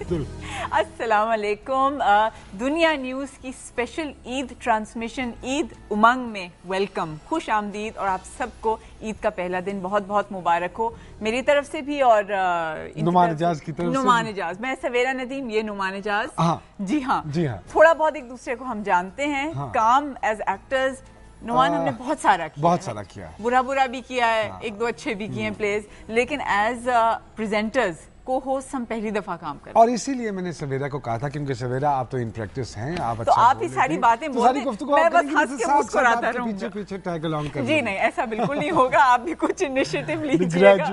अस्सलाम वालेकुम। दुनिया न्यूज़ की स्पेशल ईद ट्रांसमिशन ईद उमंग में वेलकम, खुश आमदीद और आप सबको ईद का पहला दिन बहुत बहुत मुबारक हो मेरी तरफ से भी और नुमान इजाज की तरफ से। नुमान इजाज, मैं सवेरा नदीम, ये नुमान इजाज। जी हाँ, थोड़ा बहुत एक दूसरे को हम जानते हैं। काम एज एक्टर्स नुमान हमने बहुत सारा किया, बुरा भी किया है, एक दो अच्छे भी किए हैं प्लेज, लेकिन एज प्रेजेंटर्स को होस्ट हम पहली दफा काम कर रहे हैं। और इसीलिए मैंने सवेरा को कहा था, क्योंकि सवेरा आप तो इन प्रैक्टिस हैं, आप तो आप ही सारी बातें बोलते हैं, मैं बस हंस के मुस्कुराता रहूंगा। पीछे टैग अलोंग कर। जी नहीं, ऐसा बिल्कुल नहीं होगा, आप भी कुछ इनिशिएटिव लीजिएगा।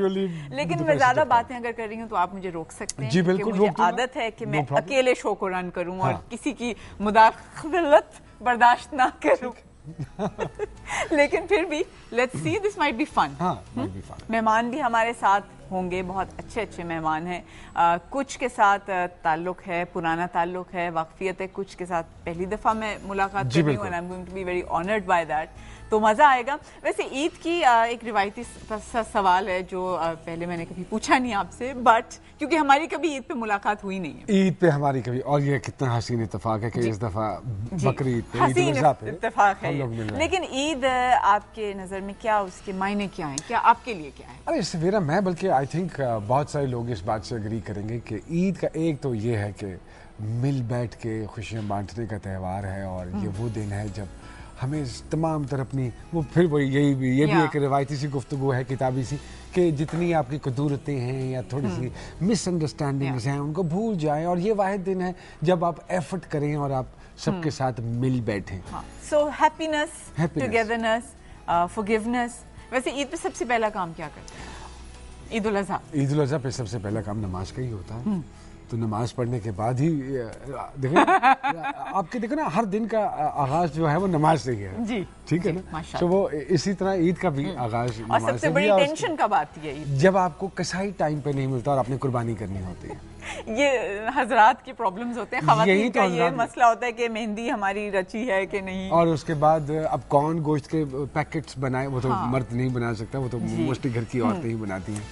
लेकिन मैं ज्यादा बातें अगर कर रही हूँ तो आप मुझे रोक सकते हैं। जी बिल्कुल, मुझे आदत है कि मैं अकेले शो को रन करूँ और किसी की मुदाखलत बर्दाश्त ना करूँ। लेकिन फिर भी let's see, this might be fun. मेहमान भी हमारे साथ होंगे, बहुत अच्छे अच्छे मेहमान हैं। कुछ के साथ ताल्लुक है, पुराना ताल्लुक है, वाकफियत है, कुछ के साथ पहली दफ़ा मैं मुलाकात कर रही हूँ, and I am going to be very honoured by that. तो मज़ा आएगा। वैसे ईद की एक रिवायती सवाल है जो पहले मैंने कभी पूछा नहीं आपसे, बट क्योंकि हमारी कभी ईद पे मुलाकात हुई नहीं है। ईद पे हमारी कभी, और ये कितना हसीन इत्तेफाक है कि इस दफा बकरीद पे, हसीन इत्तेफाक है, लेकिन ईद आपके नज़र में क्या, उसके मायने क्या हैं, क्या आपके लिए क्या है? अरे सवेरा, मैं बल्कि आई थिंक बहुत सारे लोग इस बात से एग्री करेंगे कि ईद का एक तो ये है कि मिल बैठ के खुशियाँ बांटने का त्यौहार है, और ये वो दिन है जब हमें तमाम तरह अपनी वो फिर वो ये भी एक रिवायती सी गुफ्तगू है, किताबी सी, कि जितनी आपकी कदूरतें हैं या थोड़ी सी मिसअंडरस्टैंडिंग्स हैं उनको भूल जाएं, और ये वाहिद दिन है जब आप एफर्ट करें और आप सबके साथ मिल बैठें। So happiness, togetherness, forgiveness. वैसे ईद पे सबसे पहला काम क्या करते हैं? ईद उल अज़हा पे सबसे पहला काम नमाज का ही होता है। तो नमाज पढ़ने के बाद ही देखो आपके देखो ना, हर दिन का आगाज जो है वो नमाज से ही है। जी ठीक है ना। तो वो इसी तरह ईद का भी आगाज और सबसे बड़ी टेंशन कब आती है? जब आपको कसाई टाइम पे नहीं मिलता और आपने कुर्बानी करनी होती है। ये हजरात की प्रॉब्लम्स होते हैं, खवातीन का ये मसला होता है कि मेहंदी हमारी रची है कि नहीं। और उसके बाद अब कौन गोश्त के पैकेट्स बनाए, वो तो मर्द नहीं बना सकता, वो तो मोस्टली घर की औरतें ही बनाती हैं,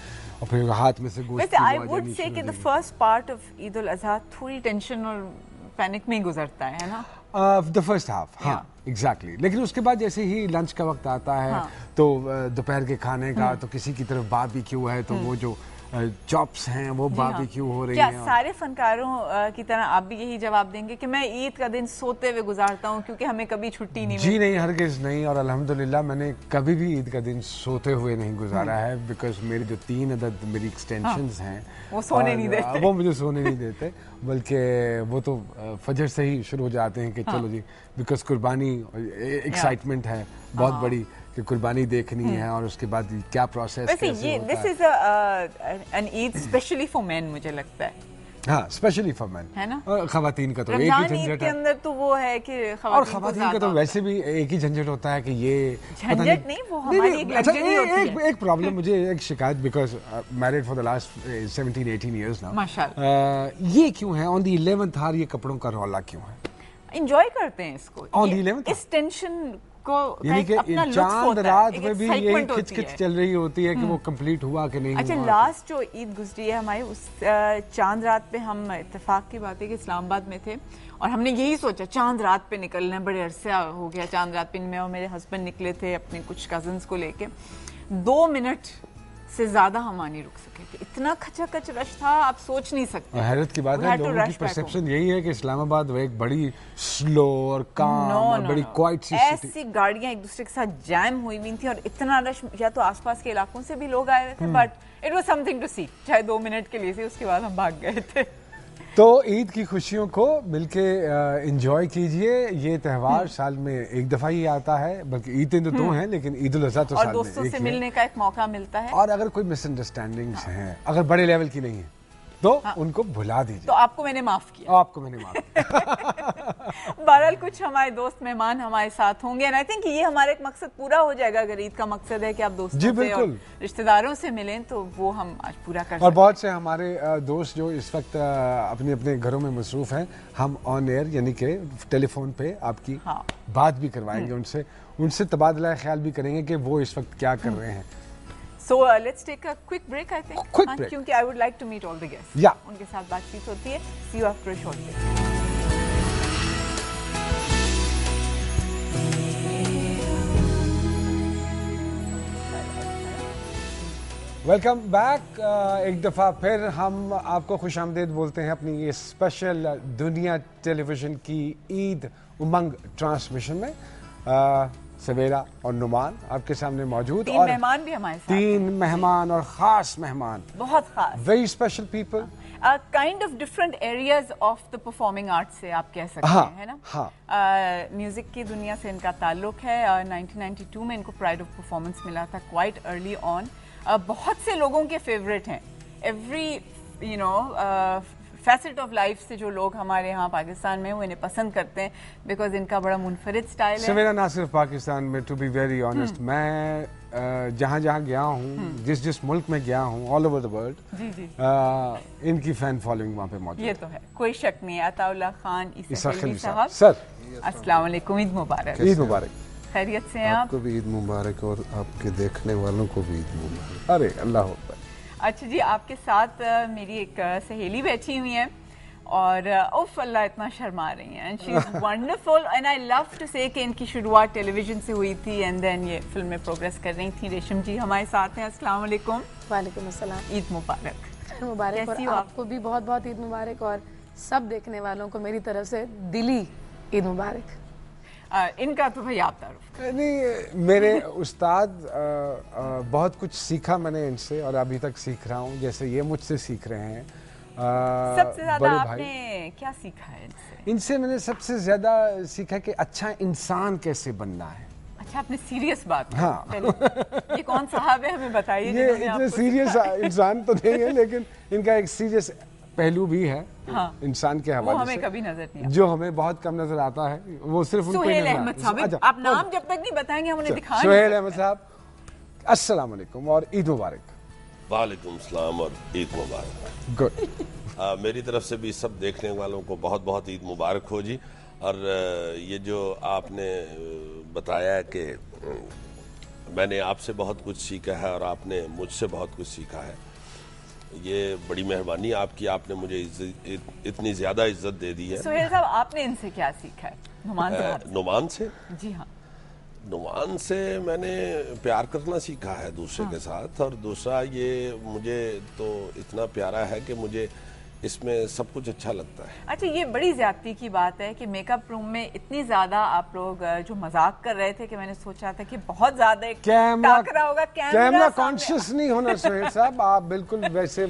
और फिर हाथ में से गोश्त। वैसे आई वुड से कि the first part of Eid ul Azha थोड़ी टेंशन और पैनिक में गुजरता है ना? द फर्स्ट हाफ, हाँ एग्जैक्टली। लेकिन उसके बाद जैसे ही लंच का वक्त आता है, तो दोपहर के खाने का, तो किसी की तरफ बारबेक्यू है, तो वो जो चॉप्स हैं वो बारबेक्यू हो रही हैं। क्या सारे फनकारों की तरह आप भी यही जवाब देंगे कि मैं ईद का दिन सोते हुए गुजारता हूँ क्योंकि हमें कभी छुट्टी नहीं मिलती? जी नहीं, हरगिज़ नहीं, और अल्हम्दुलिल्लाह मैंने कभी भी ईद का दिन सोते हुए नहीं गुजारा है, बिकॉज मेरी जो 3 अदद मेरी एक्सटेंशंस हैं वो सोने नहीं देते, वो मुझे सोने नहीं देते, बल्कि वो तो फजर से ही शुरू हो जाते हैं कि चलो जी, बिकॉज कुर्बानी एक्साइटमेंट है बहुत बड़ी कि कुर्बानी देखनी है, और उसके बाद क्या प्रोसेस वैसे ये this is an Eid specially for main, मुझे लगता है। हाँ, स्पेशली फॉर मेन है ना। और खवातीन का तो एक ही झंझट के अंदर तो वो है कि और खवातीन का तो वैसे भी एक ही झंझट होता है कि ये झंझट नहीं, वो हमारी एक लग्जरी होती है। एक प्रॉब्लम मुझे, एक शिकायत, because married for the last 17-18 years now, माशाल्लाह। ये क्यों है ऑन द 11th आवर, ये कपड़ों का रौला क्यों है? एंजॉय करते हैं इसको ऑन द 11th, इस टेंशन को, यानी कि चांद रात में भी यही खिच चल रही होती है कि वो कंप्लीट हुआ कि नहीं। अच्छा, लास्ट जो ईद गुजरी है हमारी, उस चांद रात पे हम, इत्तेफाक की बात है कि इस्लामाबाद में थे और हमने यही सोचा चांद रात पे निकलना है, बड़े अरसे हो गया चांद रात पे। मैं और मेरे हस्बैंड निकले थे अपने कुछ कजन्स को लेके, 2 मिनट से ज्यादा हम नहीं रुक सके थे, इतना खचाखच रश था, आप सोच नहीं सकते। हैरत की बात है, लोगों की परसेप्शन यही है कि इस्लामाबाद वो एक बड़ी स्लो और काम और बड़ी क्वाइट सी सिटी। ऐसी गाड़ियां एक दूसरे के साथ जैम हुई हुई थी और इतना रश, या तो आसपास के इलाकों से भी लोग आए हुए थे, but it was something to see, चाहे 2 मिनट के लिए से, उसके बाद हम भाग गए थे। तो ईद की खुशियों को मिलके एंजॉय कीजिए। ये त्यौहार साल में एक दफा ही आता है, बल्कि ईद तो 2 हैं, लेकिन ईद उल अज़हा तो साल में एक है। और दोस्तों से मिलने का एक मौका मिलता है। और अगर कोई मिसअंडरस्टैंडिंग्स हैं, अगर बड़े लेवल की नहीं है, तो उनको भुला दीजिए। तो आपको मैंने माफ किया। आपको मैंने माफ किया। बहरहाल कुछ हमारे दोस्त मेहमान हमारे साथ होंगे, एंड आई थिंक ये हमारा एक मकसद पूरा हो जाएगा। अगर ईद का मकसद है कि आप दोस्तों से और रिश्तेदारों से मिलें, तो वो हम आज पूरा कर सकते हैं। और बहुत से हमारे दोस्त जो इस वक्त अपने अपने घरों में मसरूफ हैं, हम ऑन एयर यानी कि टेलीफोन पे आपकी बात भी करवाएंगे, उनसे तबादला ख्याल भी करेंगे कि वो इस वक्त क्या कर रहे हैं। So let's take a quick break, I think. Quick break. क्योंकि I would like to meet all the guests. Yeah. उनके साथ बातचीत होती है. See you after a short break. Welcome back. एक दफ़ा फिर हम आपको खुशामदीद बोलते हैं अपनी ये स्पेशल दुनिया टेलीविज़न की ईद उमंग ट्रांसमिशन में। सवेरा और नुमान आपके सामने मौजूद, तीन और मेहमान भी हमारे साथ, तीन मेहमान और ख़ास मेहमान, बहुत ख़ास, very special people, kind of different areas of the performing art से आप कह सकते हैं, है ना। हाँ। म्यूजिक की दुनिया से इनका ताल्लुक है। 1992 में इनको प्राइड ऑफ परफॉर्मेंस मिला था, क्वाइट अर्ली ऑन। बहुत से लोगों के फेवरेट हैं। एवरी फैसेट ऑफ लाइफ से जो लोग हमारे यहाँ पाकिस्तान में वो इन्हें पसंद करते हैं, बिकॉज इनका बड़ा मुनफरिद स्टाइल है। सवेरा ना सिर्फ पाकिस्तान में, टू बी वेरी ऑनेस्ट, मैं जहाँ जहाँ गया हूँ, जिस मुल्क में गया हूँ, ऑल ओवर द वर्ल्ड, जी जी, इनकी फैन फॉलोइंग वहाँ पे मौजूद। ये तो है, कोई शक नहीं है। अताउल्लाह खान ईसा खलील साहब, सर अस्सलाम वालेकुम, ईद मुबारक। ईद मुबारक। खैरियत से हैं आप? आपको भी ईद मुबारक और आपके देखने वालों को भी ईद मुबारक। अरे अल्लाह अकबर। अच्छा जी, आपके साथ मेरी एक सहेली बैठी हुई है और उफ अल्लाह इतना शर्मा रही हैं। She is wonderful and I love to say कि इनकी शुरुआत टेलीविजन से हुई थी एंड देन ये फिल्म में प्रोग्रेस कर रही थी। रेशम जी हमारे साथ हैं, अस्सलाम वालेकुम। वालेकुम अस्सलाम। ईद मुबारक। मुबारक। और आपको भी बहुत बहुत ईद मुबारक, और सब देखने वालों को मेरी तरफ से दिली ईद मुबारक। इनका तो भाई आप तारुफ। नहीं, मेरे उस्ताद बहुत कुछ सीखा मैंने इनसे और अभी तक सीख रहा हूँ, जैसे ये मुझसे सीख रहे हैं। सबसे ज्यादा आपने क्या सीखा है इनसे? इनसे मैंने सबसे ज्यादा सीखा कि अच्छा इंसान कैसे बनना है। अच्छा, आपने सीरियस बात? हाँ। ये कौन साहब है, हमें बताइए। ये इतने सीरियस इंसान तो नहीं है, लेकिन इनका एक सीरियस पहलू भी है। हाँ। इंसान के हवाले से हमें कभी नजर नहीं आता, जो हमें बहुत कम नजर आता है, वो सिर्फ उनको सुहेल अहमद साहब। आप नाम जब तक नहीं बताएंगे हम उन्हें दिखाएंगे। सुहेल अहमद साहब, अस्सलाम वालेकुम और ईद मुबारक। वालेकुम सलाम और ईद मुबारक। गुड। मेरी तरफ से भी सब देखने वालों को बहुत बहुत ईद मुबारक हो जी। और ये जो आपने बताया कि मैंने आपसे बहुत कुछ सीखा है और आपने मुझसे बहुत कुछ सीखा है, ये बड़ी मेहरबानी आपकी, आपने मुझे इतनी ज्यादा इज्जत दे दी है। सुहेल साहब, आपने इनसे क्या सीखा है? नुमान से? जी हाँ, नुमान से मैंने प्यार करना सीखा है दूसरे के साथ, और दूसरा ये मुझे तो इतना प्यारा है कि मुझे इसमें सब कुछ अच्छा लगता है। अच्छा, ये बड़ी ज्यादती की बात है कि मेकअप रूम में इतनी ज्यादा आप लोग जो मजाक कर रहे थे कि मैंने सोचा था कि बहुत ज्यादा टाकरा होगा। कैमरा कॉन्शियस नहीं होना सुहेल साहब, आप बिल्कुल वैसे।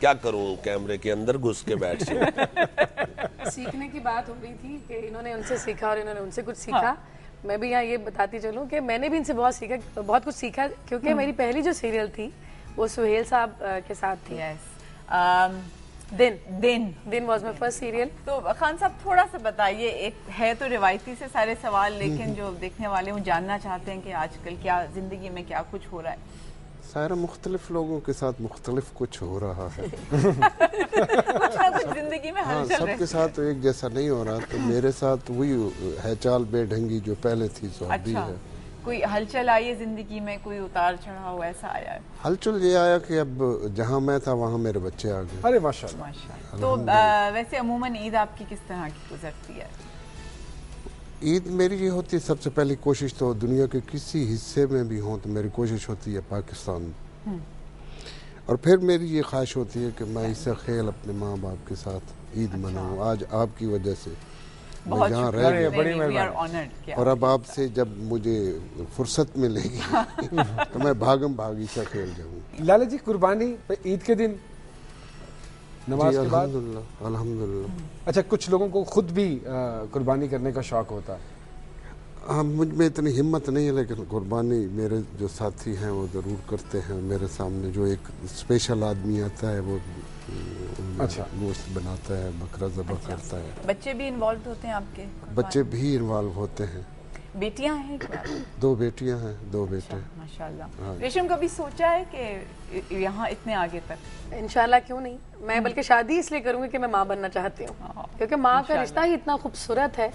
क्या करूं, कैमरे के अंदर घुस के बैठ जाऊं। सीखने की बात हो रही थी कि इन्होंने उनसे सीखा और इन्होंने उनसे कुछ सीखा। हाँ। मैं भी यहाँ ये बताती चलूँ कि मैंने भी इनसे बहुत सीखा, बहुत कुछ सीखा, क्योंकि मेरी पहली जो सीरियल थी वो सुहेल साहब के साथ थी। दिन वाज माय फर्स्ट सीरियल। तो खान साहब थोड़ा सा बताइए, एक है तो रिवायती से सारे सवाल, लेकिन जो देखने वाले वो जानना चाहते हैं कि आजकल क्या जिंदगी में क्या कुछ हो रहा है। सारा मुख्तलिफ लोगों के साथ मुख्तलिफ कुछ हो रहा है। कुछ ना कुछ जिंदगी में हाँ, सबके साथ तो एक जैसा नहीं हो रहा, तो मेरे साथ वही है चाल बेढंगी जो पहले थी सो अभी है। कोई हलचल आई है जिंदगी में, कोई उतार चढ़ाव ऐसा आया है? हलचल ये आया कि अब जहाँ मैं था वहाँ मेरे बच्चे आ गए। अरे माशाल्लाह। माशाल्लाह। तो वैसे अमूमन ईद आपकी किस तरह की गुजरती है? ईद मेरी ये होती है, सबसे पहली कोशिश तो दुनिया के किसी हिस्से में भी हो तो मेरी कोशिश होती है पाकिस्तान, और फिर मेरी ये ख्वाहिश होती है कि मैं इससे खेल अपने माँ बाप के साथ ईद मनाऊँ। आज आपकी वजह से मैं यहाँ रह गया, और अब आपसे जब मुझे फुर्सत मिलेगी तो मैं भागम भागी से खेल जाऊँ। लाला जी, कुर्बानी ईद के दिन नमाज के बाद? अल्हम्दुलिल्लाह। अच्छा, कुछ लोगों को खुद भी कुर्बानी करने का शौक होता है? हाँ, मुझ में इतनी हिम्मत नहीं है, लेकिन कुर्बानी मेरे जो साथी हैं वो ज़रूर करते हैं। मेरे सामने जो एक स्पेशल आदमी आता है वो अच्छा गोश्त बनाता है, बकरा ज़बह करता है। बच्चे भी इन्वॉल्व होते हैं आपके? बच्चे भी इन्वॉल्व होते हैं। बेटियां हैं क्या? 2 बेटियां हैं, 2 बेटे। माशाल्लाह। रेशम, कभी सोचा है कि यहाँ इतने आगे तक? इंशाल्लाह, क्यों नहीं। मैं बल्कि शादी इसलिए करूंगी कि मैं माँ बनना चाहती हूँ, क्योंकि माँ का रिश्ता ही इतना खूबसूरत है।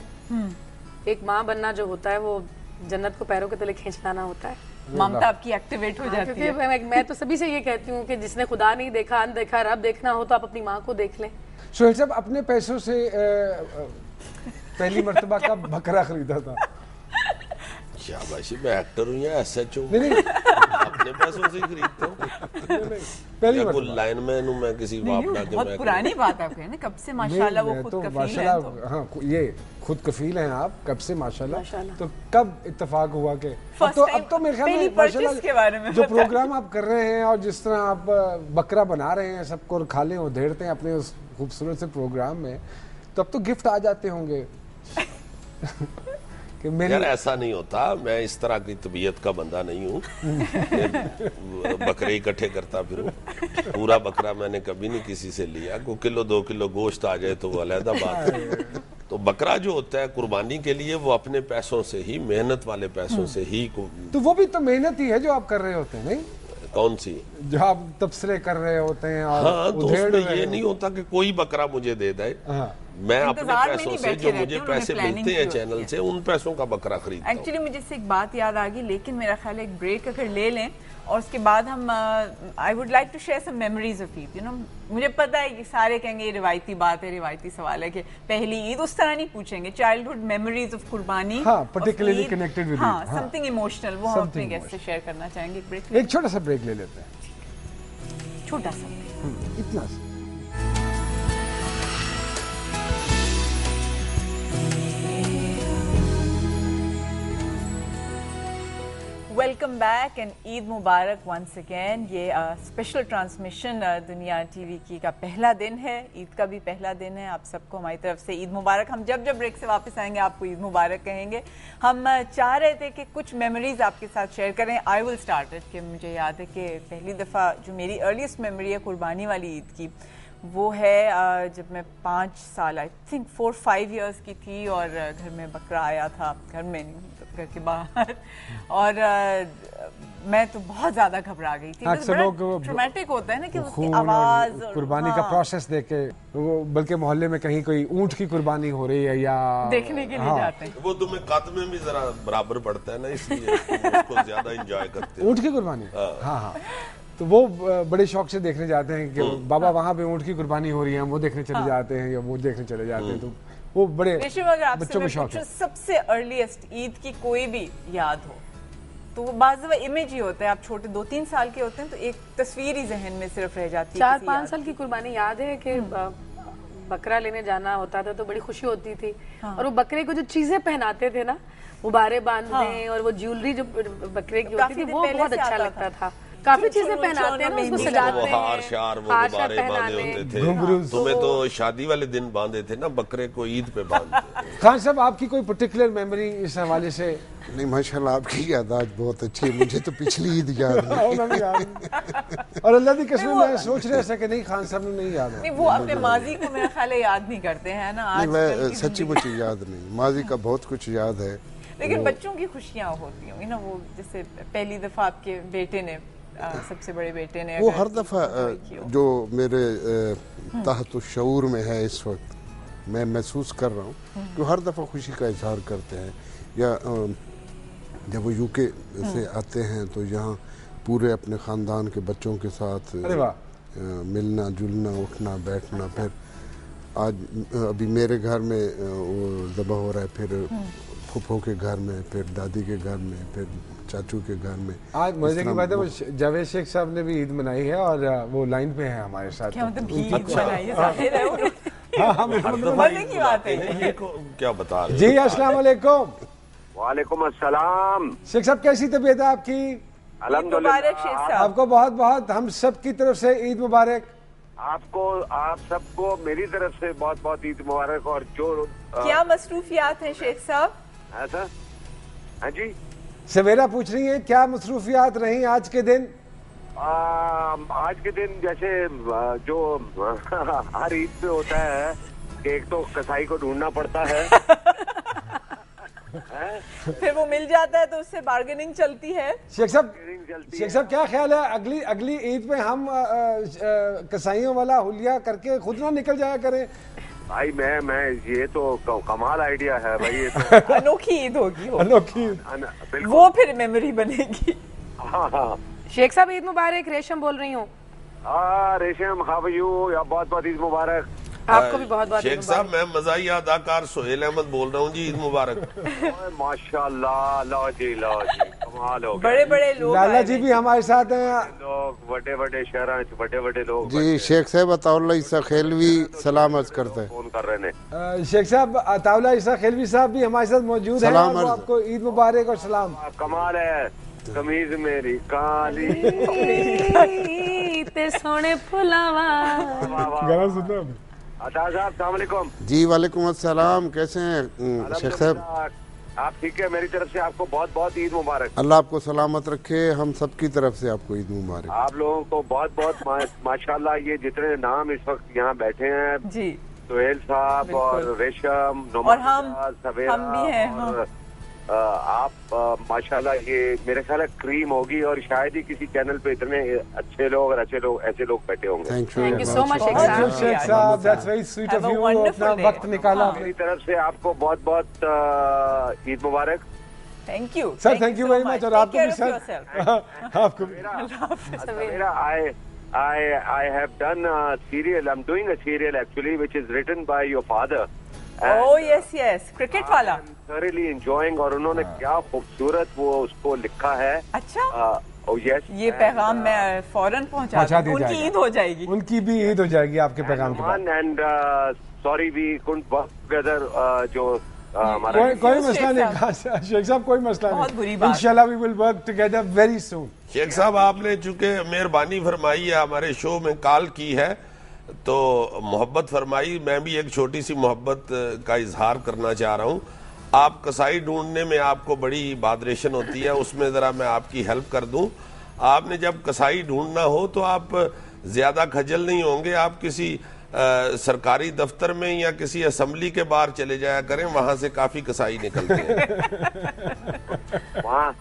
एक माँ बनना जो होता है वो जन्नत को पैरों के तले खींच लाना होता है। ममता आपकी एक्टिवेट हो जाती है। क्योंकि मैं तो सभी से ये कहती हूँ कि जिसने खुदा नहीं देखा, अनदेखा, रब देखना हो तो आप अपनी माँ को देख लें। सोहेल साहब, अपने पैसों से पहली मर्तबा कब बकरा खरीदा था? शाबाशी, मैं एक्टर हूँ या एसएच हूँ? नहीं अपने पैसों से ही खरीदता हूँ। पहली कोई लाइनमैन हूँ मैं किसी बाप ना के? बहुत पुरानी बात आप कहें, कब से माशाल्लाह वो खुद कफील हैं तो। हाँ, ये खुद कफील हैं आप कब से माशाल्लाह। तो कब इत्तेफाक हुआ कि अब तो मेरे ख्याल में माशाल्लाह जो प्रोग्राम आप कर रहे हैं और जिस तरह आप बकरा बना रहे हैं, सबको खा लें उधेड़ते हैं अपने उस खूबसूरत से प्रोग्राम में, तो अब तो गिफ्ट आ जाते होंगे। यार ऐसा नहीं होता, मैं इस तरह की तबीयत का बंदा नहीं हूँ। बकरे इकट्ठे करता फिरूं। पूरा बकरा मैंने कभी नहीं किसी से लिया। को किलो 2 किलो गोश्त आ जाए तो वो अलग बात है। तो बकरा जो होता है कुर्बानी के लिए, वो अपने पैसों से ही, मेहनत वाले पैसों से ही। तो वो भी तो मेहनत ही है जो आप कर रहे होते हैं, नहीं? कौन सी? जो आप तबसरे कर रहे होते हैं और हाँ, तो उसमें ये नहीं होता कि कोई बकरा मुझे दे दे। मैं अपने पैसों से, जो मुझे पैसे मिलते हैं चैनल से, उन पैसों का बकरा खरीदता हूं। एक्चुअली मुझे इससे एक बात याद आ गई, लेकिन मेरा ख्याल है एक ब्रेक अगर ले लें और उसके बाद हम I would like to share some memories of Eid. You know, मुझे पता है कि सारे कहेंगे ये रिवायती बात है, रिवायती सवाल है कि पहली ईद, उस तरह नहीं पूछेंगे। चाइल्डहुड मेमोरीज ऑफ कुर्बानी, हाँ, पर्टिकुलरली कनेक्टेड विद, हाँ, समथिंग इमोशनल, वो हम अपने गेस्ट से शेयर करना चाहेंगे। एक छोटा सा ब्रेक ले लेते हैं, छोटा सा, इतना सा। वेलकम बैक एंड ईद मुबारक वंस अगेन। ये स्पेशल ट्रांसमिशन दुनिया टीवी की का पहला दिन है, ईद का भी पहला दिन है। आप सबको हमारी तरफ से ईद मुबारक। हम जब जब ब्रेक से वापस आएंगे आपको ईद मुबारक कहेंगे। हम चाह रहे थे कि कुछ मेमोरीज आपके साथ शेयर करें। आई विल स्टार्ट इट कि मुझे याद है कि पहली दफ़ा जो मेरी अर्लीस्ट मेमोरी है कुर्बानी वाली ईद की, वो है जब मैं 5 साल, आई थिंक 4-5 इयर्स की थी और घर में बकरा आया था, घर में नहीं, घर के बाहर। और मैं तो बहुत ज्यादा घबरा गई थी। अक्सर लोग ट्रॉमेटिक होता है ना कि उसकी आवाज, कुर्बानी का प्रोसेस देख के, बल्कि मोहल्ले में कहीं कोई ऊंट की कुर्बानी हो रही है या देखने के लिए जाते हैं, वो तुम्हें कद में भी जरा बराबर पड़ता है ना, इसलिए उसको ज्यादा एंजॉय करते हैं। ऊंट की कुर्बानी, हाँ, तो वो बड़े शौक से देखने जाते हैं कि बाबा वहाँ पे ऊंट की कुर्बानी हो रही है, हम वो देखने चले जाते हैं या वो देखने चले जाते हैं। तो वो बड़े बच्चों को शौक है। सबसे अर्लीस्ट ईद की कोई भी याद हो तो वो बाज़ दफ़ा इमेज ही होता है। आप छोटे 2-3 साल के होते हैं तो एक तस्वीर ही जहन में सिर्फ रह जाती है। 4-5 साल की कुर्बानी याद है कि बकरा लेने जाना होता था तो बड़ी खुशी होती थी। और वो बकरे को जो चीजें पहनाते थे ना, गुब्बारे बांधने और वो ज्वेलरी जो बकरे की होती थी, वो बहुत अच्छा लगता था। काफी चीजें पहनाते हैं ना, उसको सजाते हैं, हार शार, वो गुब्बारे बांधे होते थे। तुम्हें तो शादी वाले दिन बांधे थे ना, बकरे को ईद पे बांधते। खान साहब, आपकी कोई पर्टिकुलर मेमोरी इस हवाले से? नहीं, माशाल्लाह आपकी यादाश्त बहुत अच्छी है, मुझे तो पिछली ईद याद है। और अल्लाह की कसम मैं सोच रहा था कि नहीं, खान साहब ने नहीं याद है। नहीं, वो अपने माजी को मेरा ख्याल है याद नहीं करते हैं ना। नहीं, मैं सच्ची मुझे याद नहीं, माजी का बहुत कुछ याद है, लेकिन बच्चों की खुशियाँ होती होंगी ना। वो जैसे पहली दफा आपके बेटे ने, सबसे बड़े बेटे ने, वो हर दफा जो मेरे तहत शऊर में है इस वक्त, मैं महसूस कर रहा हूँ कि हर दफा खुशी का इजहार करते हैं। या जब वो यूके से आते हैं तो यहाँ पूरे अपने ख़ानदान के बच्चों के साथ मिलना जुलना, उठना बैठना। फिर आज अभी मेरे घर में वो ज़बह हो रहा है, फिर फूफो के घर में, फिर दादी के घर में, फिर चाचू के घर में। आज मजे की बात है, वो जावेद शेख साहब ने भी ईद मनाई है और वो लाइन पे है हमारे साथ। क्या मतलब ईद मनाई है? मजे की बात है। क्या बता रहे? जी अस्सलाम वालेकुम। वालेकुम अस्सलाम। शेख साहब, कैसी तबीयत है आपकी? अल्हम्दुलिल्लाह। आपको बहुत बहुत हम सब की तरफ से ईद मुबारक। आपको, आप सबको मेरी तरफ से बहुत बहुत ईद मुबारक। और जो क्या मसरूफियात हैं शेख साहब? ऐसा? हाँ जी, सवेरा पूछ रही है क्या मसरूफियात रही आज के दिन? आज के दिन जैसे जो हर ईद पे होता है कि एक तो कसाई को ढूंढना पड़ता है फिर वो मिल जाता है तो उससे बार्गेनिंग चलती है। शेख साहब क्या ख्याल है अगली ईद पे हम कसाईयों वाला हुलिया करके खुद ना निकल जाया करें? भाई मैं ये तो कमाल आइडिया है भाई, ये तो अनोखी ईद होगी, अनोखी, वो फिर मेमोरी बनेगी। हाँ हाँ शेख साहब ईद मुबारक, रेशम बोल रही हूँ। रेशम हाउ आर यू, बहुत बहुत ईद मुबारक। आपको भी बहुत बहुत शेख साहब मैं मज़ाही अदाकार सोहेल अहमद बोल रहा हूँ जी, ईद मुबारक। माशाल्लाह, लो जी कमाल हो गया। बड़े बड़े लोग लाला जी भी हमारे साथ हैं, लोग बड़े बड़े शहर, बड़े बड़े लोग जी शेख साहब अताउल्लाह ईसा खेलवी सलाम अर्ज करते हैं। फोन कर रहे हैं। शेख साहब अताउल्लाह ईसा खेलवी साहब भी हमारे साथ मौजूद हैं, सलाम और वो अर्ज। आपको ईद मुबारक और सलाम। कमाल है, कमीज मेरी काली ते सोने फुलावा। गाना सुनना है? अता साहब अस्सलाम वालेकुम। जी वालेकुम अस्सलाम, कैसे हैं शेख साहब? आप ठीक है? मेरी तरफ से आपको बहुत बहुत ईद मुबारक। अल्लाह आपको सलामत रखे, हम सबकी तरफ से आपको ईद मुबारक। आप लोगों को बहुत बहुत माशाल्लाह, ये जितने नाम इस वक्त यहाँ बैठे हैं, जी सोहेल साहब और रेशम और हम भी हैं, और आप माशाल्लाह, ये मेरे ख्याल है क्रीम होगी, और शायद ही किसी चैनल पे इतने अच्छे लोग और अच्छे लोग ऐसे लोग बैठे होंगे। Thank you so much Sheikh Thank you, साहब। शेख साहब, that's very sweet of Have a you, wonderful अपना day. वक्त निकाला आपने। मेरी तरफ से आपको बहुत बहुत ईद मुबारक। Thank you sir, thank you very much, और आपको भी सर, आपको भी। I have done a serial. I'm doing a serial actually, which is written by your father. Oh yes yes, cricket वाला। I'm thoroughly enjoying, और उन्होंने क्या खूबसूरत वो उसको लिखा है। अच्छा, oh yes, ये पैगाम मैं फौरन पहुंचा पहुंचा दूं, दिया उनकी जाएगा। ईद हो जाएगी। उनकी भी ईद हो जाएगी आपके पैगाम के बाद। and sorry we couldn't work together, जो हमारा कोई शेख मसला नहीं शेख साहब, कोई मसला बहुत नहीं, बुरी बात। इंशाल्लाह we will work together very soon. Sheikh साहब आपने चूंकि मेहरबानी फरमाई है, हमारे शो में कॉल की है, तो मोहब्बत फरमाई, मैं भी एक छोटी सी मोहब्बत का इजहार करना चाह रहा हूँ। आप कसाई ढूंढने में आपको बड़ी बादरेशन होती है, उसमें ज़रा मैं आपकी हेल्प कर दूँ। आपने जब कसाई ढूंढना हो तो आप ज़्यादा खजल नहीं होंगे, आप किसी सरकारी दफ्तर में या किसी असेंबली के बाहर चले जाया करें, वहाँ से काफ़ी कसाई निकलते हैं। वहाँ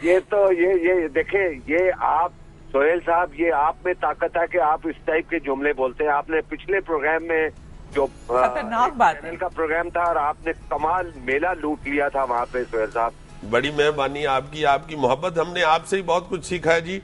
ये तो ये देखे, ये आप सोहेल साहब, ये आप में ताकत है कि आप इस टाइप के जुमले बोलते हैं। आपने पिछले प्रोग्राम में जो खतरनाक बात है, चैनल का प्रोग्राम था, और आपने कमाल मेला लूट लिया था वहाँ पे सोहेल साहब। बड़ी मेहरबानी आपकी, आपकी मोहब्बत, हमने आपसे ही बहुत कुछ सीखा है जी।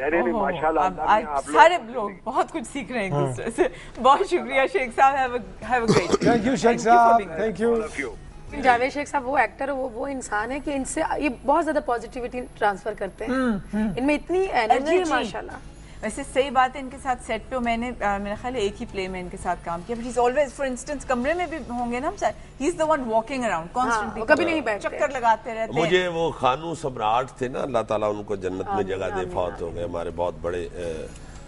नहीं माशाल्लाह, आज सारे लोग बहुत कुछ सीख रहे हैं एक दूसरे से। बहुत शुक्रिया शेख साहब, have a great. Thank you Sheikh साहब, थैंक यू। जावेद शेख साहब वो एक्टर है, वो इंसान है कि इनसे ये बहुत ज्यादा पॉजिटिविटी ट्रांसफर करते हैं। इनमें इतनी एनर्जी है माशाल्लाह। वैसे सही बात है, इनके साथ सेट पे मैंने मेरा ख्याल है एक ही प्ले में इनके साथ काम किया, but he is always, for instance कमरे में भी होंगे ना हम साथ, he is the one walking around constantly, कभी नहीं बैठते, चक्कर लगाते रहते हैं। मुझे वो खानू सम्राट थे ना, अल्लाह ताला उनको जन्नत में जगह दे, फौत हो गए, हमारे बहुत बड़े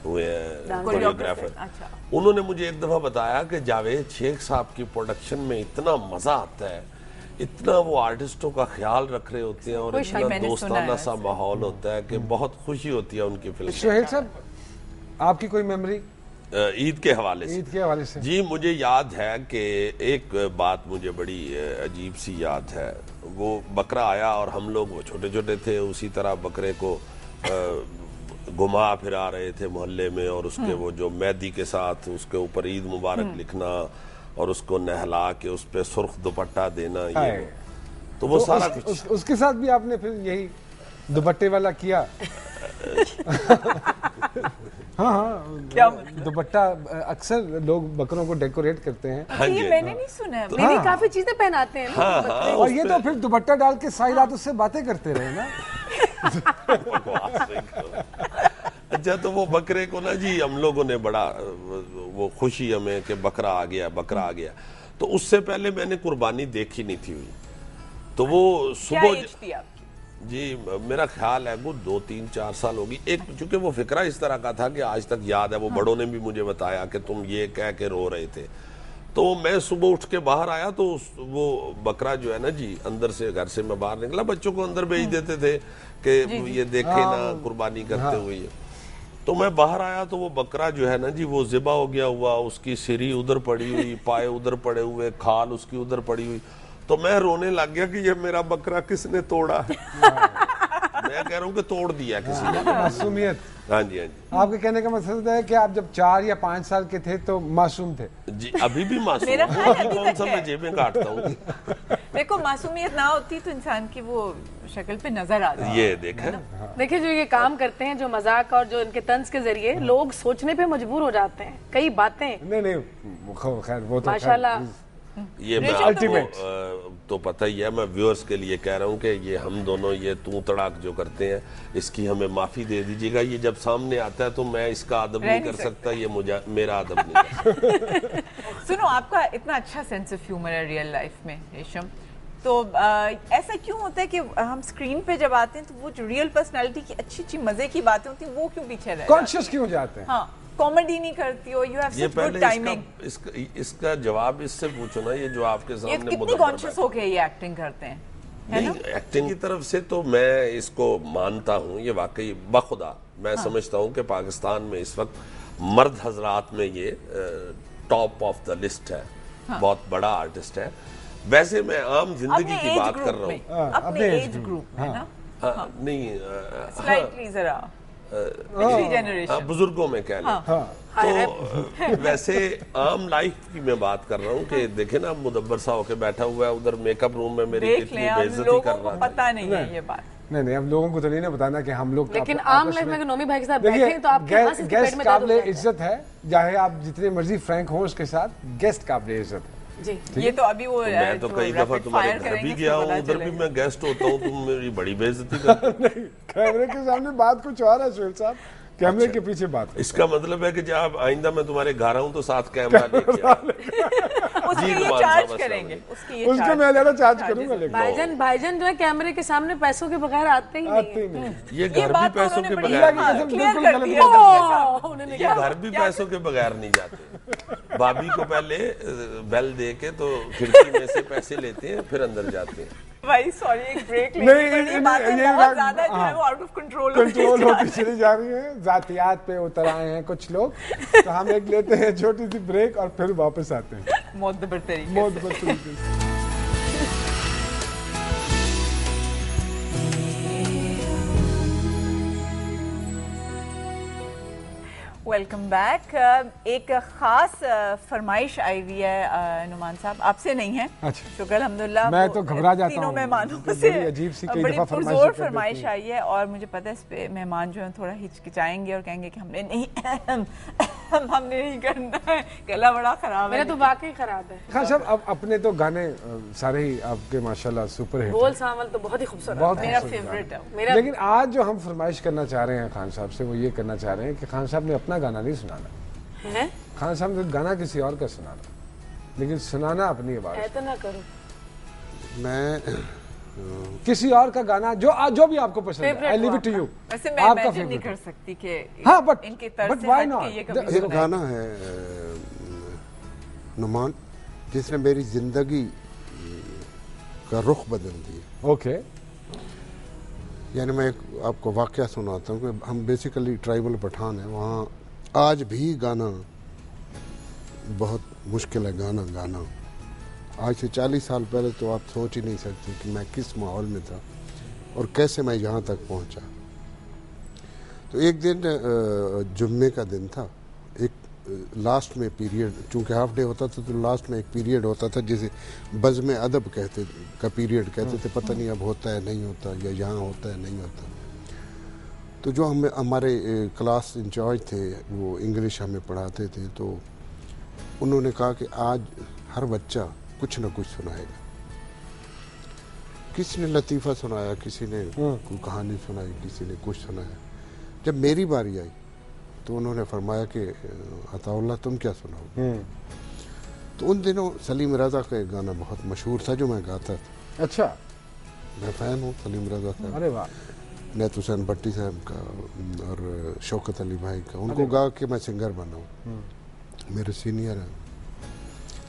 हुए कोरियोग्राफर। अच्छा, उन्होंने मुझे एक दफा बताया कि जावेद शेख साहब की प्रोडक्शन में इतना मजा आता है, इतना वो आर्टिस्टों का ख्याल रख रहे होते हैं, और इतना दोस्ताना सा माहौल होता है कि बहुत खुशी होती है उनकी फिल्म। सोहेल साहब, आपकी कोई मेमोरी ईद के हवाले से? ईद के हवाले से जी, मुझे याद है कि एक बात मुझे बड़ी अजीब सी याद है। वो बकरा आया और हम लोग, वो छोटे छोटे थे, उसी तरह बकरे को घुमा फिरा रहे थे मोहल्ले में, और उसके वो जो मेहंदी के साथ उसके ऊपर ईद मुबारक लिखना, और उसको नहला के उस पर सुर्ख दुपट्टा देना, ये तो वो सारा कुछ। उसके साथ भी आपने फिर यही दुपट्टे वाला किया? हाँ हाँ, क्या दुपट्टा अक्सर लोग बकरों को डेकोरेट करते हैं। हाँ ये जी, मैंने नहीं सुना है। नहीं काफी चीजें पहनाते हैं ना बकरे। और ये तो फिर दुपट्टा डाल के सारी रात उससे बातें करते रहे ना। अच्छा, तो वो बकरे को ना जी हम लोगों ने बड़ा वो खुशी हमें कि बकरा आ गया, बकरा आ गया। तो उससे पहले मैंने कुर्बानी देखी नहीं थी हुई, तो वो सुबह जी मेरा ख्याल है वो 2, 3, 4 साल होगी। एक चूंकि वो फिक्रा इस तरह का था कि आज तक याद है, वो बड़ों ने भी मुझे बताया कि तुम ये कह के रो रहे थे। तो मैं सुबह उठ के बाहर आया तो वो बकरा जो है ना जी, अंदर से, घर से मैं बाहर निकला, बच्चों को अंदर भेज देते थे कि ये देखे ना कुर्बानी करते हुए। तो मैं बाहर आया तो वो बकरा जो है ना जी, वो ज़िबा हो गया हुआ, उसकी सिरी उधर पड़ी हुई, पाए उधर पड़े हुए, खाल उसकी उधर पड़ी हुई। तो मैं रोने लग गया कि ये मेरा बकरा किसने तोड़ा है। मैं कह रहा हूँ कि तोड़ दिया किसी ने। मासूमियत। हाँ जी, हाँ जी। आपके कहने का मतलब है कि आप जब 4 या 5 साल के थे तो मासूम थे? जी, अभी भी मासूम मेरा हूँ। ख्याल अभी अभी कौन तक सा है। मैं जेबें काटता हूँ। देखो मासूमियत ना होती तो इंसान की वो शक्ल पे नजर आ जाती। ये देखें, देखिए जो ये काम करते हैं, जो मजाक और जो इनके तंज के जरिए लोग सोचने पे मजबूर हो जाते हैं कई बातें। नहीं खैर वो तो माशाल्लाह। ये मैं आपको तो पता ही है, मैं व्यूअर्स के लिए कह रहा हूँ कि ये हम दोनों ये तू तड़ाक जो करते हैं इसकी हमें माफी दे दीजिएगा। ये जब सामने आता है तो मैं इसका अदब नहीं कर सकता, ये मुझे मेरा अदब नहीं कर सकता। सुनो, आपका इतना अच्छा सेंस ऑफ ह्यूमर है रियल लाइफ में रेशम, तो ऐसा क्यों होता है कि हम स्क्रीन पे जब आते हैं तो वो जो रियल पर्सनालिटी की अच्छी अच्छी मजे की बातें होती हैं वो क्यों पीछे रह कॉन्शियस क्यों जाते हैं? हाँ, कॉमेडी नहीं करती हो, यू हैव ये सच गुड पहले टाइमिंग। इसका जवाब इससे पूछो ना, ये जो आपके ये सामने कितनी कॉन्शियस होके ये एक्टिंग करते हैं, है ना? नहीं, एक्टिंग की तरफ से तो मैं इसको मानता हूँ, ये वाकई बखुदा मैं समझता हूँ कि पाकिस्तान में इस वक्त मर्द हजरात में ये टॉप ऑफ द लिस्ट है। बहुत बड़ा आर्टिस्ट है। वैसे मैं आम जिंदगी की बात कर रहा हूँ, अपने एज ग्रुप में ना, नहीं स्लाइटली जरा पिछली जनरेशन, बुजुर्गों में कह लें। तो वैसे आम लाइफ की मैं बात कर रहा हूँ कि देखे ना, मुदब्बर सा होके बैठा हुआ है उधर मेकअप रूम में, मेरी देख कितनी लें, अब बेइज्जती लोगों कर को रहा पता नहीं है ये बात। नहीं हम लोगों को तो नहीं ना बताना कि हम लोग लेकिन आम लाइफ में अगर नोमी भाई के साथ बैठे हैं तो आपके पास इसके पेट गेस्ट में दर्द हो काबिले जाता है। इज्जत है, चाहे आप जितने मर्जी फ्रैंक हो उसके साथ, गेस्ट काबिले इज्जत है। जी, ये तो अभी वो मैं तो कई दफा तुम्हारे घर भी गया हूँ, उधर भी मैं गेस्ट होता हूँ, तुम मेरी बड़ी बेइज्जती करते हो। कैमरे के सामने बात कुछ और है सुहेल साहब, कैमरे के पीछे बात। इसका मतलब है कि जब आइंदा मैं तुम्हारे घर आऊँ तो साथ कैमरा लेके आऊँ। उसके ये चार्ज करेंगे, उसको मैं ज्यादा चार्ज करूंगा। लेकिन भाईजान जो है कैमरे के सामने पैसों के बगैर आते ही नहीं। ये घर भी पैसों के बगैर ये घर भी पैसों के बगैर नहीं जाते। भाभी को पहले बेल दे के तो खिड़की में से पैसे लेते हैं, फिर अंदर जाते हैं। भाई सॉरी, एक ब्रेक लेनी पड़ी, ये बहुत ज्यादा जो है वो आउट ऑफ कंट्रोल होती चली जा रही है, जातियात पे उतर आए हैं कुछ लोग, तो हम एक लेते हैं छोटी सी ब्रेक और फिर वापस आते हैं मोतबर तरीके से। Welcome back. एक खास फरमाइश आई हुई है नुमान साहब, आपसे नहीं है। अच्छा। शुक्र अल्हम्दुलिल्लाह। मैं तो घबरा जाता हूँ, तीनों मेहमानों बड़ी से अजीब सी कई बड़ी दफा पुरजोर फरमाइश आई है और मुझे पता है इस पे मेहमान जो है थोड़ा हिचकिचाएंगे और कहेंगे कि हमने नहीं करना है, गला बड़ा खराब है। मेरा तो वाकई खराब है। खान साहब, अब अपने तो गाने सारे ही आपके माशाल्लाह सुपर हिट, बोल सावल तो बहुत ही खूबसूरत, बहुत मेरा फेवरेट है मेरा। लेकिन आज जो हम फरमाइश करना चाह रहे हैं खान साहब से, वो ये करना चाह रहे हैं कि खान साहब ने अपना गाना नहीं सुनाना है। खान साहब ने गाना किसी और का सुनाना, लेकिन सुनाना अपनी आवाज। ऐसा ना करो। मैं किसी और का गाना जो भी आपको पसंद है, I leave it to you. वैसे मैं आपका इमेजिन नहीं फेवरेट कर सकती कि हाँ, but इनके तरफ से why हट not? के ये कभी एक सुनाए। गाना है नुमान, जिसने मेरी जिंदगी का रुख बदल दिया। ओके। यानी मैं आपको वाकया सुनाता हूँ कि हम बेसिकली ट्राइबल पठान हैं, वहाँ आज भी गाना बहुत मुश्किल है। गाना आज से 40 साल पहले तो आप सोच ही नहीं सकते कि मैं किस माहौल में था और कैसे मैं यहाँ तक पहुँचा। तो एक दिन जुम्मे का दिन था, एक लास्ट में पीरियड, चूँकि हाफ डे होता था तो लास्ट में एक पीरियड होता था जिसे बज़्म अदब का पीरियड कहते थे। पता नहीं अब होता है नहीं होता, या यहाँ होता है नहीं होता। तो जो हमारे क्लास इंचार्ज थे वो इंग्लिश हमें पढ़ाते थे, तो उन्होंने कहा कि आज हर बच्चा कुछ न कुछ सुनाएगा। किसी ने लतीफ़ा सुनाया, किसी ने कोई कहानी सुनाई, किसी ने कुछ सुनाया। जब मेरी बारी आई तो उन्होंने फरमाया कि अताउल्लाह तुम क्या सुनाओगे। तो उन दिनों सलीम रज़ा का एक गाना बहुत मशहूर था जो मैं गाता था। अच्छा। मैं फ़ैन हूँ सलीम रज़ा का। अरे वाह। नैत हुसैन भट्टी साहब का और शौकत अली भाई का, उनको गा के मैं सिंगर बना हूँ, मेरे सीनियर हैं।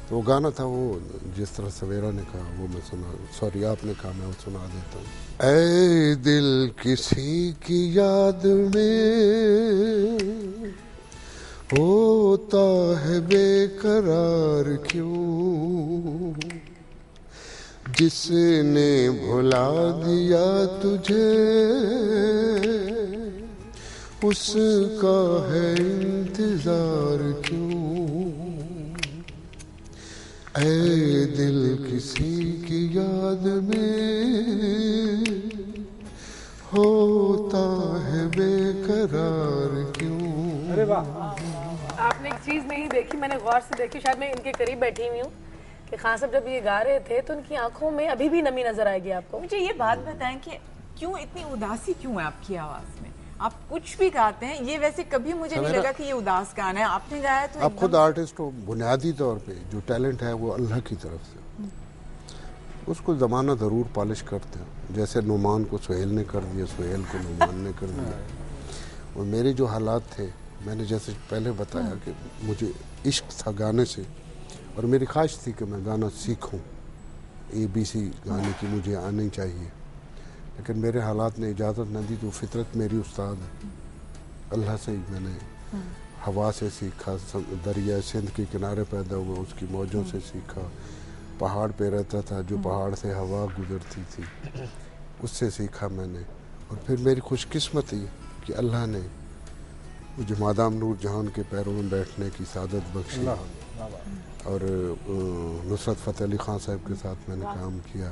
तो वो गाना था, वो जिस तरह सवेरा ने कहा वो मैं सुना, सॉरी आपने कहा, मैं वो सुना देता हूँ। ऐ दिल किसी की याद में होता है बेकरार क्यों, जिसने भुला दिया तुझे उसका है इंतजार क्यों, ऐ दिल किसी की याद में होता है बेकरार क्यों। अरे वाह, आपने एक चीज नहीं देखी, मैंने गौर से देखी, शायद मैं इनके करीब बैठी हुई हूँ, कि खान साहब जब ये गा रहे थे तो उनकी आंखों में अभी भी नमी नजर आएगी आपको। मुझे ये बात बताएं कि क्यों इतनी उदासी क्यों है आपकी आवाज में? आप कुछ भी गाते हैं, ये वैसे कभी मुझे नहीं लगा कि ये उदास गाना है। आपने गाया तो आप खुद आर्टिस्ट हो, बुनियादी तौर पे जो टैलेंट है वो अल्लाह की तरफ से, उसको ज़माना ज़रूर पॉलिश करते हैं। जैसे नुमान को सुहेल ने कर दिया, सुहेल को नुमान ने कर दिया। और मेरे जो हालात थे, मैंने जैसे पहले बताया कि मुझे इश्क था गाने से, और मेरी ख्वाहिश थी कि मैं गाना सीखूं, ABC गाने की मुझे आनी चाहिए, लेकिन मेरे हालात ने इजाज़त न दी। तो फितरत मेरी उस्ताद है, अल्लाह से ही मैंने हवा से सीखा, दरिया सिंध के किनारे पैदा हुआ, उसकी मौजों से सीखा, पहाड़ पे रहता था, जो पहाड़ से हवा गुजरती थी उससे सीखा मैंने। और फिर मेरी खुशकिस्मती कि अल्लाह ने मुझे मादाम नूर जहान के पैरों में बैठने की सादत बख्शी, और नुसरत फ़तेह अली ख़ान साहब के साथ मैंने काम किया,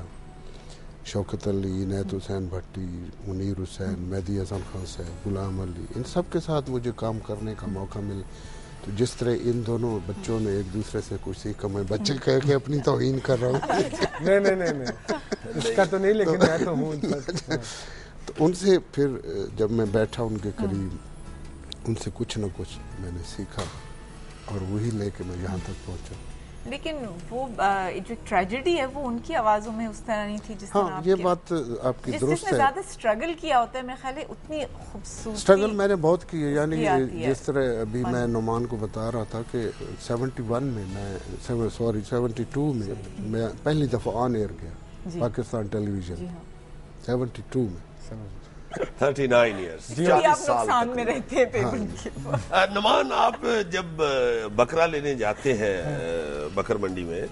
शौकत अली, इनायत हुसैन भट्टी, मुनीर हुसैन, मेहदी हसन खान साहब, गुलाम अली, इन सब के साथ मुझे काम करने का मौका मिला। तो जिस तरह इन दोनों बच्चों ने एक दूसरे से कुछ सीखा, मैं बच्चे कह के अपनी तौहीन कर रहा हूँ। नहीं, इसका तो नहीं, लेकिन मैं तो हूँ। तो उनसे फिर जब मैं बैठा उनके करीब, उनसे कुछ न कुछ मैंने सीखा, और वही लेके मैं यहाँ तक पहुँचा। लेकिन वो जो ट्रेजेडी है वो उनकी आवाजों में उस तरह नहीं थी जिस तरह हाँ, ये बात आपकी दुरुस्त है। ज्यादा स्ट्रगल किया होता है, मेरे ख्याल है उतनी खूबसूरती स्ट्रगल मैंने बहुत की है। यानी जिस तरह अभी मैं नुमान को बता रहा था कि 71 में मैं 72 में मैं पहली दफ़ा ऑन एयर गया पाकिस्तान टेलीविजन, 72 में 39 ईयर्स, 40 साल में रहते थे। नुमान, आप जब बकरा लेने जाते हैं बकर मंडी में,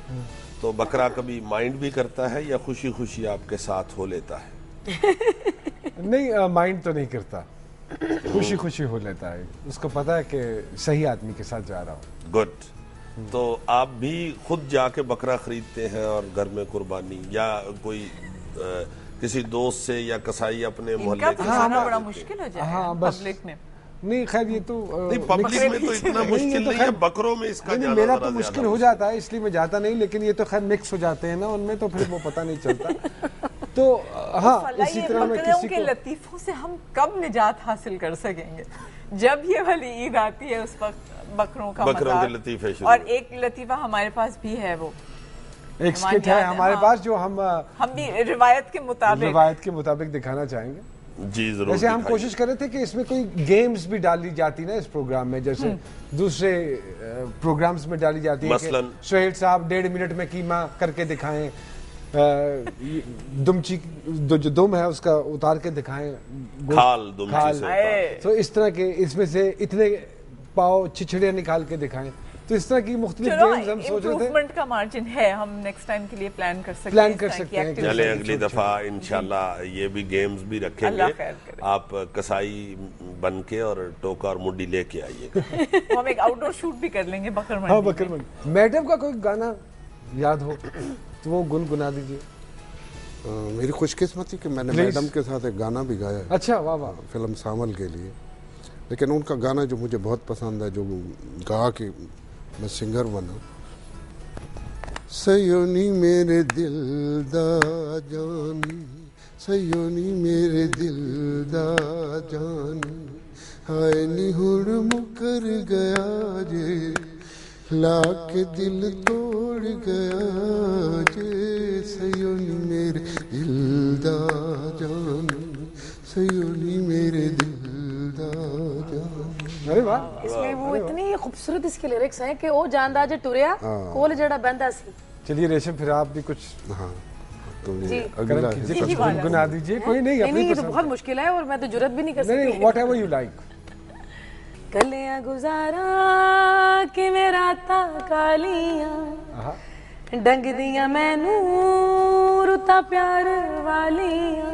तो बकरा कभी माइंड भी करता है या खुशी खुशी आपके साथ हो लेता है? नहीं, माइंड तो नहीं करता, खुशी खुशी हो लेता है। उसको पता है कि सही आदमी के साथ जा रहा हूँ। गुड। तो आप भी खुद जाके बकरा खरीदते हैं और घर में कुर्बानी, या कोई किसी दोस्त से या कसाई अपने मोहल्ले के? हाँ, बड़ा मुश्किल हो जाए। हाँ, बस पब्लिक में नहीं, खैर ये तो नहीं, पब्लिक में तो इतना मुश्किल नहीं है, बकरों में इसका नहीं, मेरा तो मुश्किल हो जाता है, इसलिए मैं जाता नहीं। लेकिन ये तो खैर मिक्स हो जाते हैं ना उनमें, तो फिर वो पता नहीं चलता। तो हाँ, इसी तरह मैं किसी को लतीफों से हम कब निजात हासिल कर सकेंगे? जब ये वाली ईद आती है उस वक्त बकरों के लतीफे, और एक लतीफा हमारे पास भी है, वो एक स्किट है हमारे पास जो हम भी रिवायत के मुताबिक दिखाना चाहेंगे। जी जरूर। वैसे हम कोशिश कर रहे थे कि इसमें कोई गेम्स भी डाली जाती ना इस प्रोग्राम में, जैसे दूसरे प्रोग्राम्स में डाली जाती है। मसलन सुहेल साहब 1.5 मिनट में कीमा करके दिखाएं, दुमची जो दुम है उसका उतार के दिखाएं, खाल दुमची से। तो इस तरह के इसमें से इतने पाव छिछड़े निकाल के दिखाएं। तो इस तरह की मुख्तलिफ गेम्स हम सोच रहे थे। इम्प्रूवमेंट का मार्जिन है, हम नेक्स्ट टाइम के लिए प्लान कर सकते हैं। चले अगली दफा इंशाल्लाह ये भी गेम्स भी रखेंगे। आप कसाई बन के और टोका और मुड्डी लेके आइएगा। हम एक आउटडोर शूट भी कर लेंगे बकर मंडी। हाँ, बकर मंडी। मैडम का कोई गाना याद हो तो वो गुनगुना दीजिए। मेरी खुशकिस्मती कि मैंने मैडम के साथ एक गाना भी गाया है। अच्छा, वाह वाह। फिल्म सामल के लिए। लेकिन उनका गाना जो मुझे बहुत पसंद है, जो गा के मैं सिंगर बना, सयोनी मेरे दिल दा जानी, सयोनी मेरे दिल दा जानी, हाय नी हुण मुकर गया जे, लाके दिल तोड़ गया जे, सयोनी मेरे दिल दा जानी, सयोनी मेरे दिल दा जानी। अरे वाह। इसमें वो इतनी खूबसूरत इसके लिरिक्स हैं कि ओ जानदा जे टुरिया कोल जड़ा बंदा सी। चलिए रेशम, फिर आप भी कुछ तो अगला गुनगुना दीजिए। कोई नहीं, नहीं, ये तो बहुत मुश्किल है और मैं तो जुर्रत भी नहीं कर सकती। नहीं, व्हाटएवर यू लाइक। कलियां गुजारा कि मेरा ता कालियां डंग दियां मैनू तू ता प्यार वालियां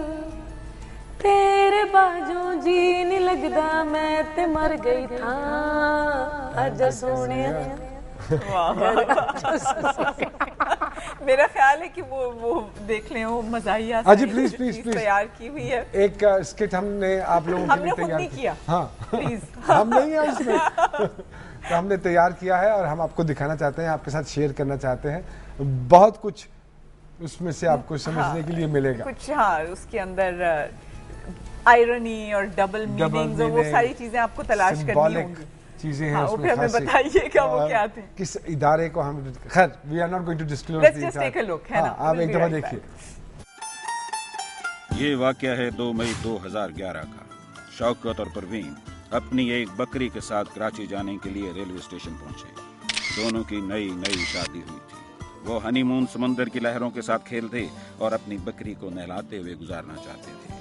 तेरे बाजों जी नहीं लगदा मैं ते मर गई था अज सोने। मेरा ख्याल है कि वो देख लें, वो मज़ाहिया अजी प्लीज प्लीज प्लीज तैयार की हुई है। एक स्किट हमने आप लोगों के लिए तैयार किया। हाँ प्लीज हम नहीं है उसमें तो हमने तैयार किया है और हम आपको दिखाना चाहते हैं, आपके साथ शेयर करना चाहते हैं। बहुत कुछ उसमें से आपको समझने के लिए मिलेगा कुछ। हाँ, उसके अंदर आयरनी और डबल मीनिंग्स और वो सारी चीजें आपको तलाश करनी होंगी। चीजें हैं हाँ, उसमें हमें बताइएगा वो क्या थे, किस इदारे को हम, खैर we are not going to disclose. Let's just take a look, है ना? आप एक दफा देखिए। ये वाकया है 2 मई 2011 का। शौकत और परवीन अपनी एक बकरी के साथ कराची जाने के लिए रेलवे स्टेशन पहुंचे। दोनों की नई शादी हुई थी। वो हनीमून समंदर की लहरों के साथ खेलते और अपनी बकरी को नहलाते हुए गुजारना चाहते थे।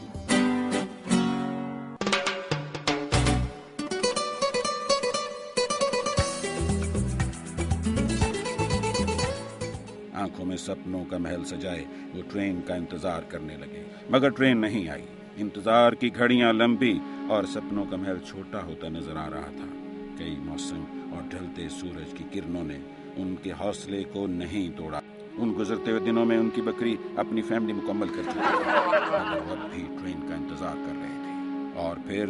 आंखों में सपनों का महल सजाए वो ट्रेन का इंतजार करने लगे, मगर ट्रेन नहीं आई। इंतजार की घड़ियां लंबी और सपनों का महल छोटा होता नजर आ रहा था। कई मौसम और ढलते सूरज की किरणों ने उनके हौसले को नहीं तोड़ा। उन गुजरते हुए दिनों में उनकी बकरी अपनी फैमिली मुकम्मल कर चुकी थी, मगर वो अब भी ट्रेन का इंतजार कर रहे थे। और फिर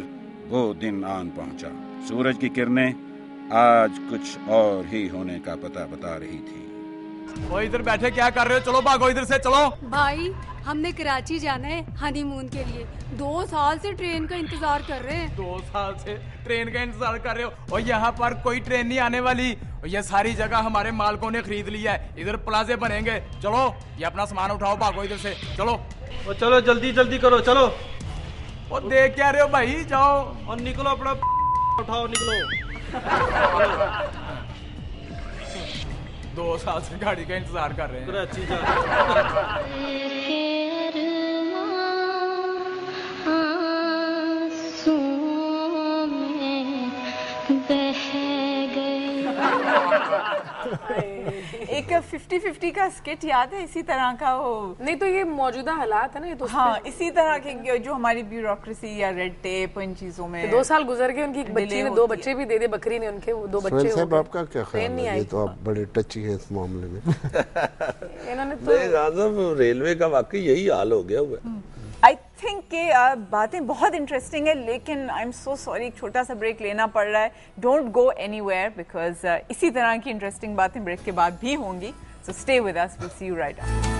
वो दिन आन पहुंचा। सूरज की किरणें आज कुछ और ही होने का पता बता रही थी। वो इधर बैठे क्या कर रहे हो? चलो भागो इधर से, चलो। भाई हमने कराची जाना है हनीमून के लिए। 2 साल से ट्रेन का इंतजार कर रहे हैं। 2 साल से ट्रेन का इंतजार कर रहे हो और यहाँ पर कोई ट्रेन नहीं आने वाली। और ये सारी जगह हमारे मालिकों ने खरीद लिया है। इधर प्लाजे बनेंगे। चलो ये अपना सामान उठाओ, भागो इधर से, चलो। और चलो जल्दी जल्दी करो, चलो। और देख क्या रहे हो भाई, जाओ और निकलो, अपना उठाओ, निकलो। 2 साल से गाड़ी का इंतजार कर रहे हैं। कराची जा। एक 50-50 का स्किट याद है इसी तरह का? वो नहीं तो ये मौजूदा हालात है ना, ये तो हाँ इसी तरह के जो हमारी ब्यूरोक्रेसी या रेड टेप इन चीजों में। 2 साल गुजर गए, उनकी बच्ची ने 2 बच्चे भी दे दिए, बकरी ने उनके 2 बच्चे हो गए। आपका क्या ख्याल है? ये तो आप बड़े टची हैं इस मामले में। इन्होंने तो रेलवे का वाकई यही हाल हो गया हुआ है। आई थिंक के बातें बहुत इंटरेस्टिंग है, लेकिन आई एम सो सॉरी एक छोटा सा ब्रेक लेना पड़ रहा है। डोंट गो एनीवेयर बिकॉज इसी तरह की इंटरेस्टिंग बातें ब्रेक के बाद भी होंगी। So stay with us, will see you right after.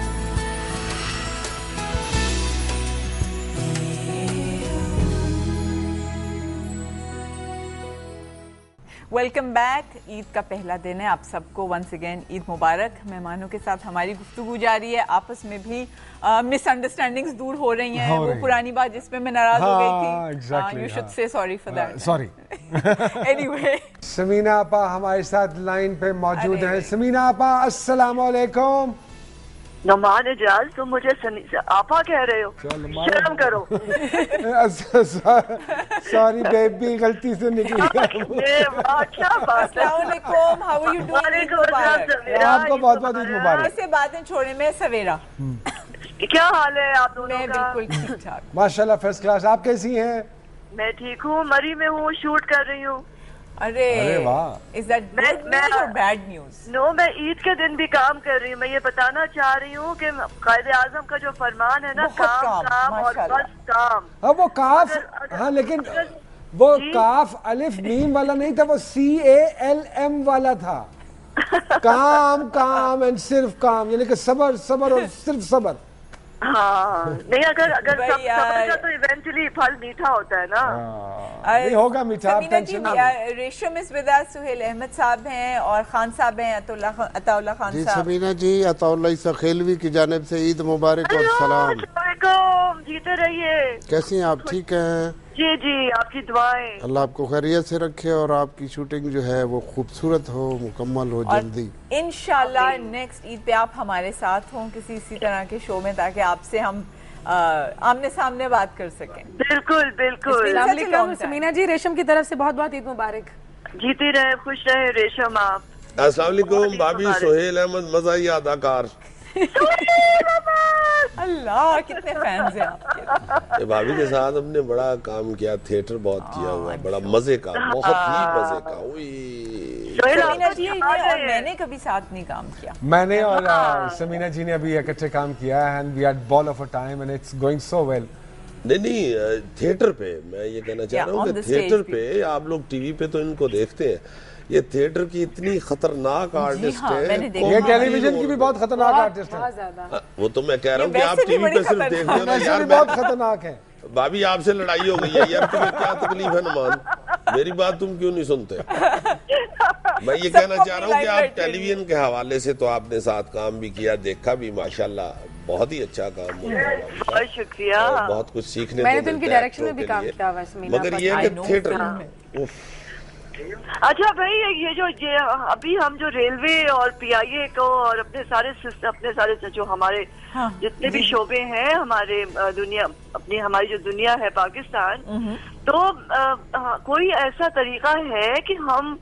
Welcome back. Eid का पहला दिन है, आप सबको वंस अगेन ईद मुबारक। मेहमानों के साथ हमारी गुफ्तगू जारी है, आपस में भी मिसअंडरस्टैंडिंग्स दूर हो रही हैं। वो पुरानी बात जिसमें मैं नाराज हो गई थी, you should say sorry for that. Sorry. Anyway, Sameena आपा हमारे साथ लाइन पे मौजूद हैं। समीना आपा अस्सलाम वालेकुम। नमान इजाज, तुम मुझे आपा कह रहे हो? शर्म करो। सॉरी बेबी, गलती से निकल गया। क्या बात है। How are you doing? आपको बहुत बहुत ईद मुबारक। ऐसे बातें छोड़े में सवेरा, क्या हाल है आप दोनों का? बिल्कुल ठीक ठाक माशाल्लाह, फर्स्ट क्लास। आप कैसी हैं? मैं ठीक हूँ, मरी में हूँ, शूट कर रही हूँ। अरे वाह, इज दैट गुड न्यूज़ और बैड न्यूज़? नो, मैं ईद के दिन भी काम कर रही हूँ। मैं ये बताना चाह रही हूँ कि कायदे आजम का जो फरमान है ना, काम और बस काम। अब वो काफ, हाँ लेकिन वो काफ अलिफ मीम वाला नहीं था, वो CALM वाला था। काम काम एंड सिर्फ काम, यानी कि सबर सबर और सिर्फ सबर। हाँ नहीं, अगर सबर का तो इवेंचुअली फल मीठा होता है ना। नहीं होगा मीठा, टेंशन ना लो। रेशम इस विदा, सुहेल अहमद साहब हैं और खान साहब हैं, अताउल्लाह खान जी। साहब। समीना जी, अताउल्लाह ईसा खेलवी की जानिब से ईद मुबारक और सलाम। जीते रहिए। कैसी हैं आप? ठीक हैं जी जी, आपकी दुआएं। अल्लाह आपको खैरियत से रखे और आपकी शूटिंग जो है वो खूबसूरत हो, मुकम्मल हो जल्दी इंशाल्लाह। नेक्स्ट ईद पे आप हमारे साथ हों किसी इसी तरह के शो में, ताकि आपसे हम आमने सामने बात कर सकें। बिल्कुल बिल्कुल। समीना जी, रेशम की तरफ से बहुत बहुत ईद मुबारक। जीती रहे, खुश रहे रेशम आप। अस्सलाम वालेकुम भाभी। सोहेल अहमद मज़ाहिया अदाकार। अल्लाह कितने फैंस हैं आपके। भाभी के साथ हमने बड़ा काम किया, थिएटर बहुत किया हुआ है, बड़ा मजे का, बहुत ही मजे का। समीना जी और मैंने कभी साथ नहीं काम किया। मैंने और समीना जी ने अभी इकट्ठे काम किया है and we had ball of a time and it's going so well. नहीं, थिएटर पे मैं ये कहना चाह रहा हूँ कि थिएटर पे आप लोग टीवी पे तो इनको देखते हैं, ये थिएटर की इतनी खतरनाक आर्टिस्ट है, ये टेलीविजन की भी बहुत खतरनाक आर्टिस्ट है। वो तो मैं कह रहा हूँ कि आप टीवी पे सिर्फ देखते हो ना यार, बहुत खतरनाक है। भाभी आपसे लड़ाई हो गई है यार, तुम्हें क्या तकलीफ है नुमान, मेरी बात तुम क्यों नहीं सुनते? मैं ये कहना चाह रहा हूँ कि आप टेलीविजन के हवाले से तो आपने साथ काम भी किया, देखा भी, माशाल्लाह बहुत ही अच्छा काम हुआ, बहुत शुक्रिया, बहुत कुछ सीखने मैंने तो इनकी डायरेक्शन में भी काम किया वैसे, मगर ये है कि थिएटर। अच्छा भाई, ये अभी हम जो रेलवे और पीआईए को और अपने सारे जो हमारे जितने भी शोबे हैं हमारे हमारी जो दुनिया है पाकिस्तान, तो कोई ऐसा तरीका है कि हम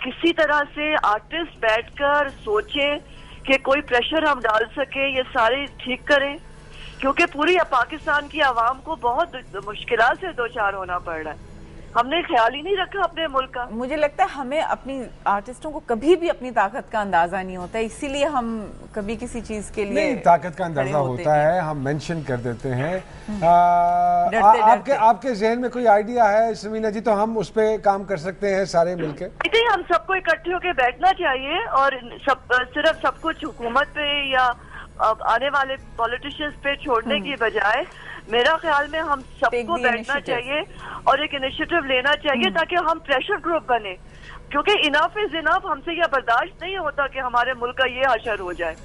किसी तरह से आर्टिस्ट बैठकर सोचें कि कोई प्रेशर हम डाल सके, ये सारे ठीक करें, क्योंकि पूरी पाकिस्तान की आवाम को बहुत मुश्किलात से दो चार होना पड़ रहा है। हमने ख्याल ही नहीं रखा अपने मुल्क का। मुझे लगता है हमें अपनी आर्टिस्टों को कभी भी अपनी ताकत का अंदाजा नहीं होता, इसीलिए हम कभी किसी चीज के लिए नहीं, ताकत का अंदाजा होता है, हम मेंशन कर देते हैं। आपके जहन में कोई आइडिया है समीना जी, तो हम उस पे काम कर सकते हैं सारे मिलके। हम सबको इकट्ठे होकर बैठना चाहिए और सिर्फ सब कुछ हुकूमत पे या आने वाले पॉलिटिशियंस पे छोड़ने की बजाय मेरा ख्याल में हम सबको बैठना चाहिए और एक इनिशिएटिव लेना चाहिए ताकि हम प्रेशर ग्रुप बने, क्योंकि इनफ इज इनफ, हमसे यह बर्दाश्त नहीं होता कि हमारे मुल्क का ये हशर हो जाए।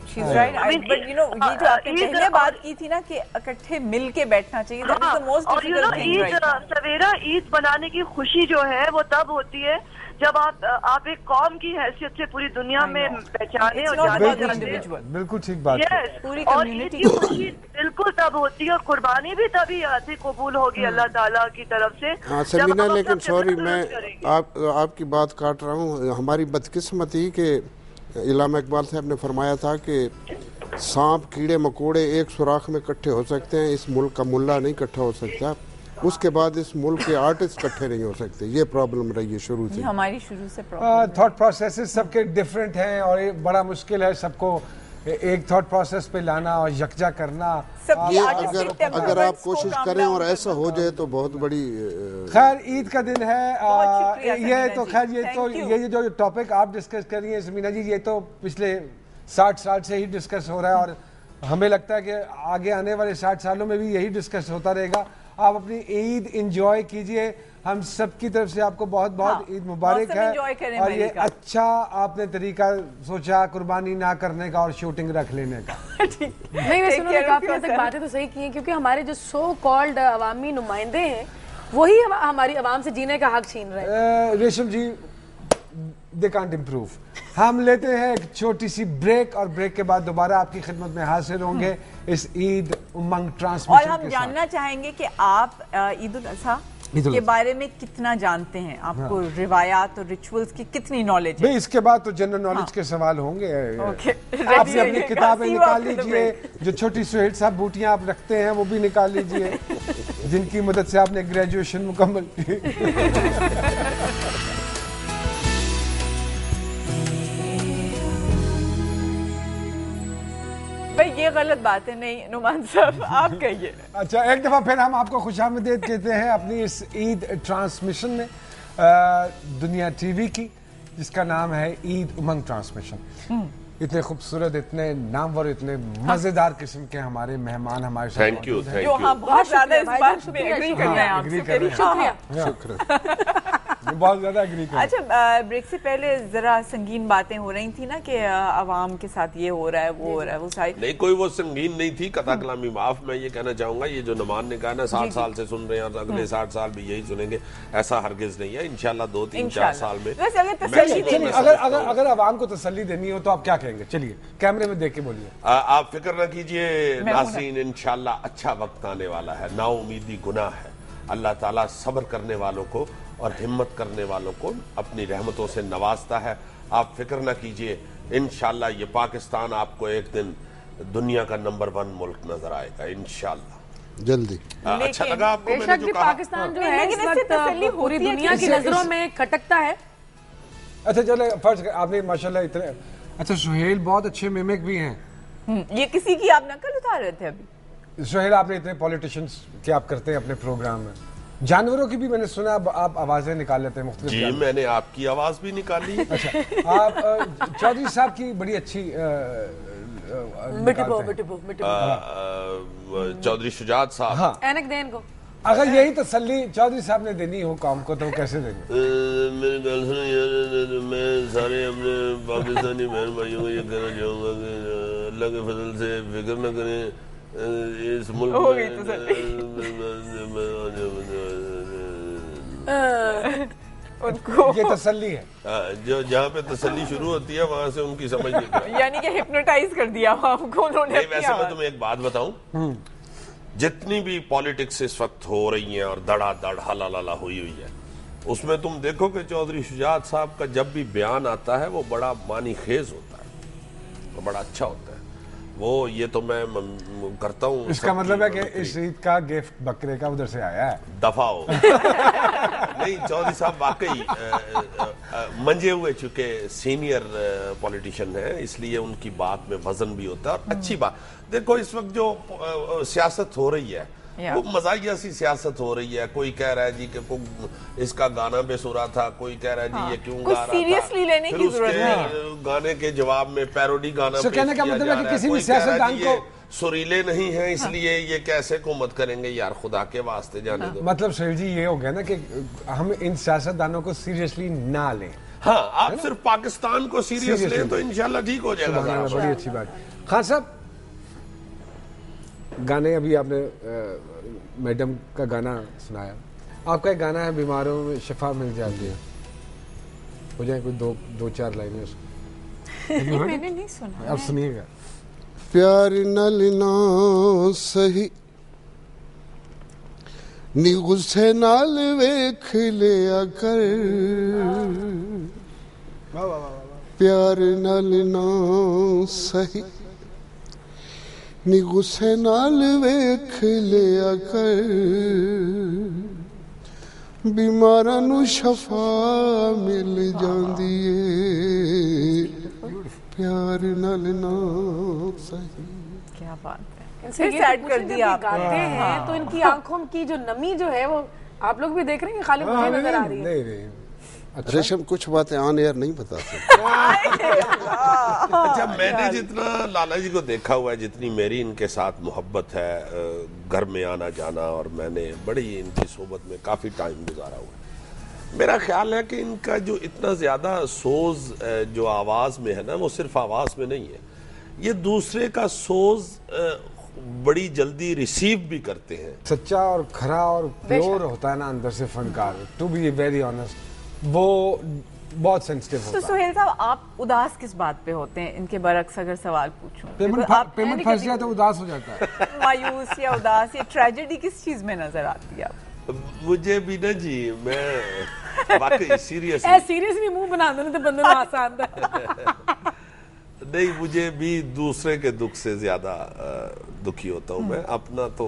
She's right. But you know, ये जो आपने पहले बात की थी ना कि इकट्ठे मिल के बैठना चाहिए, that is the most difficult thing right now. सवेरा ईद बनाने की खुशी जो है वो तब होती है जब आप एक कौम की हैसियत से पूरी दुनिया में पहचाने और जाने। बिल्कुल ठीक बात है। पूरी और ईद की खुशी बिल्कुल तब होती है और कुर्बानी भी तभी आती कबूल होगी अल्लाह ताला की तरफ से। हाँ समीना, लेकिन सॉरी मैं आपकी बात काट रहा हूँ। हमारी बदकिस्मती के इलामा इकबाल साहब ने फरमाया था कि सांप कीड़े मकोड़े एक सुराख में इकट्ठे हो सकते हैं, इस मुल्क का मुल्ला नहीं इकट्ठा हो सकता। उसके बाद इस मुल्क के आर्टिस्ट इकट्ठे नहीं हो सकते, ये प्रॉब्लम रही है शुरू से, हमारी शुरू से प्रॉब्लम। थॉट प्रोसेसेस सबके डिफरेंट हैं और ये बड़ा मुश्किल है सबको एक थॉट प्रोसेस पे लाना और यकजा करना। अगर आप कोशिश करें और ऐसा हो जाए तो बहुत बड़ी। खैर ईद का दिन है, ये तो खैर ये जो टॉपिक आप डिस्कस कर रही हैं समीना जी, ये तो पिछले 60 साल से ही डिस्कस हो रहा है और हमें लगता है कि आगे आने वाले 60 सालों में भी यही डिस्कस होता रहेगा। आप अपनी ईद एंजॉय कीजिए, हम सब की तरफ से आपको बहुत बहुत ईद मुबारक है। और ये अच्छा आपने तरीका सोचा कुर्बानी ना करने का और शूटिंग रख लेने का। नहीं वैसे उन्होंने काफी हद तक बातें तो सही की हैं, क्योंकि हमारे जो सो कॉल्ड अवामी नुमाइंदे हैं वही हमारी आवाम से जीने का हक छीन रहे हैं। रेशम जी, दे कांट इम्प्रूव। हम लेते हैं एक छोटी सी ब्रेक और ब्रेक के बाद दोबारा आपकी खिदमत में हाजिर होंगे इस ईद उमंग ट्रांसमिशन और हम जानना चाहेंगे कि आप ईद उल अज़हा के बारे में कितना जानते हैं, आपको रिवायात और रिचुअल्स की कितनी नॉलेज है? इसके बाद तो जनरल नॉलेज के सवाल होंगे। आप भी अपनी किताबें निकाल लीजिए, जो छोटी सुहेल साहब बूटियां आप रखते हैं वो भी निकाल लीजिए, जिनकी मदद से आपने ग्रेजुएशन मुकम्मल की। भाई ये गलत बात है, नहीं नुमान साहब आप कहिए। अच्छा, एक दफा फिर हम आपको खुशामदीद कहते हैं अपनी इस ईद ट्रांसमिशन में दुनिया टीवी की, जिसका नाम है ईद उमंग ट्रांसमिशन। इतने खूबसूरत, इतने नामवर, इतने मजेदार किस्म के हमारे मेहमान हमारे साथ। Thank you. बहुत ज्यादा इस बात पे एग्री कर रहे हैं आपसे, शुक्रिया। बहुत ज्यादा एग्री कर। अच्छा, ब्रेक से पहले जरा संगीन बातें हो रही थी ना कि आवाम के साथ ये हो रहा है वो हो रहा है, वो सारी नहीं, कोई वो संगीन नहीं थी, कथा कलामी माफ। मैं ये कहना चाहूंगा, ये जो नुमान ने कहा ना 60 साल से सुन रहे हैं और अगले 60 साल भी यही सुनेंगे, ऐसा हरगिज नहीं है। इंशाल्लाह 2-3-4 साल में अगर आवाम को तसल्ली देनी हो तो आप क्या कहेंगे? चलिए कैमरे में देख के बोलिए। आप फिक्र न कीजिए नाज़रीन, इंशाल्लाह अच्छा वक्त आने वाला है। नाउमीदी गुनाह है, अल्लाह ताला सब्र करने वालों को और हिम्मत करने वालों को अपनी रहमतों से नवाजता है। आप फिक्र न कीजिए, इंशाल्लाह ये पाकिस्तान आपको एक दिन दुनिया का नंबर 1 मुल्क नजर आएगा इंशाल्लाह जल्दी। अच्छा लगा आपको मैंने जो कहा? पाकिस्तान जो है इस वक्त पूरी दुनिया की नजरों में खटकता है। अच्छा चले फर्ज आपने माशाल्लाह इतने अच्छा सुहेल बहुत अच्छे मिमिक भी हैं। ये किसी की आप नकल उतार रहे थे अभी। सुहेल आपने इतने पॉलिटिशियंस के आप करते हैं अपने प्रोग्राम में, जानवरों की भी मैंने सुना आप आवाजें निकाल लेते हैं मुख्तलिफ। जी मैंने आपकी आवाज भी निकाली। अच्छा आप चौधरी साहब की बड़ी अच्छी चौधरी शुजात साहब। हाँ ऐनक देन को अगर यही तसल्ली चौधरी साहब ने देनी हो कौम को तो कैसे देंगे? मेरी गल सुनो यार, मैं सारे अपने पाकिस्तानी बहन भाइयों को ये कहना चाहूँगा कि अल्लाह के फजल से फिक्र न करें इस मुल्क उनको ये तसल्ली है। जो जहाँ पे तसल्ली शुरू होती है वहाँ से उनकी समझ नहीं। यानी कि हिप्नोटाइज कर दिया आपको उन्होंने। वैसे मैं तुम्हें एक बात बताऊं, जितनी भी पॉलिटिक्स इस वक्त हो रही हैं और धड़ाधड़ हलाला हुई है, उसमें तुम देखो कि चौधरी शुजात साहब का जब भी बयान आता है वो बड़ा मानी खेज होता है, वो बड़ा अच्छा होता है। वो ये तो मैं करता हूँ। इसका मतलब है कि इस ईद का गिफ्ट बकरे का उधर से आया है। दफा हो। नहीं चौधरी साहब वाकई मंजे हुए चुके सीनियर पॉलिटिशियन हैं, इसलिए उनकी बात में वजन भी होता है और अच्छी बात। देखो इस वक्त जो सियासत हो रही है वो मजाकिया सी सियासत हो रही है। कोई कह रहा है जी कि इसका गाना बेसुरा था, कोई कह रहा है जी ये क्यों गा रहा था। सीरियसली लेने की जरूरत नहीं। गाने के जवाब में पैरोडी गाना पेश कहने का मतलब है कि किसी भी सियासतदान को सुरीले नहीं है इसलिए ये कैसे हुकूमत करेंगे यार, खुदा के वास्ते जाने दो। मतलब शेर जी ये हो गया ना कि हम इन सियासतदानों को सीरियसली ना लें। हाँ आप सिर्फ पाकिस्तान को सीरियस लें तो इंशाल्लाह ठीक हो जाएगा। बड़ी अच्छी बात। खान साहब गाने अभी आपने मैडम का गाना सुनाया, आपका एक गाना है बीमारों में शिफा मिल जाती है, हो जाए कोई दो चार लाइनें उसको। मैंने नहीं सुना। अब सुनिएगा। प्यार नल ना सही नी गुस्से नाल वेख लिया कर, प्यार नल ना सही नी गुस्से नाल वेख लिया कर, बीमारां नूं शफा मिल जांदी ए, प्यार नाल ना सही। क्या बात है। इनसे ये ऐड कर दिया आप गाते हैं तो इनकी आंखों की जो नमी जो है वो आप लोग भी देख रहे हैं, खाली मुझे नजर आ रही है। नहीं अच्छा। रेशम कुछ बातें ऑन एयर नहीं बता सकते। अच्छा मैंने जितना लाला जी को देखा हुआ है, जितनी मेरी इनके साथ मोहब्बत है, घर में आना जाना, और मैंने बड़ी इनकी सोबत में काफ़ी टाइम गुजारा हुआ है, मेरा ख्याल है कि इनका जो इतना ज़्यादा सोज जो आवाज़ में है ना, वो सिर्फ आवाज़ में नहीं है, ये दूसरे का सोज बड़ी जल्दी रिसीव भी करते हैं। सच्चा और खरा और प्योर होता है ना अंदर से फनकार, टू बी वेरी ऑनेस्ट, वो बहुत सेंसिटिव होता है। तो सुहेल साहब आप उदास किस बात पे होते हैं? इनके बरक्स अगर सवाल पूछूं, पेमेंट फंस जाए तो उदास हो जाता है। मायूस या उदास या ट्रेजेडी किस चीज में नजर आती है आपको? मुझे भी ना जी, मैं वाकई सीरियस सीरियसली मुंह बना दो ना तो बंदे में आसान था। नहीं, मुझे भी दूसरे के दुख से ज्यादा दुखी होता हूँ मैं। अपना तो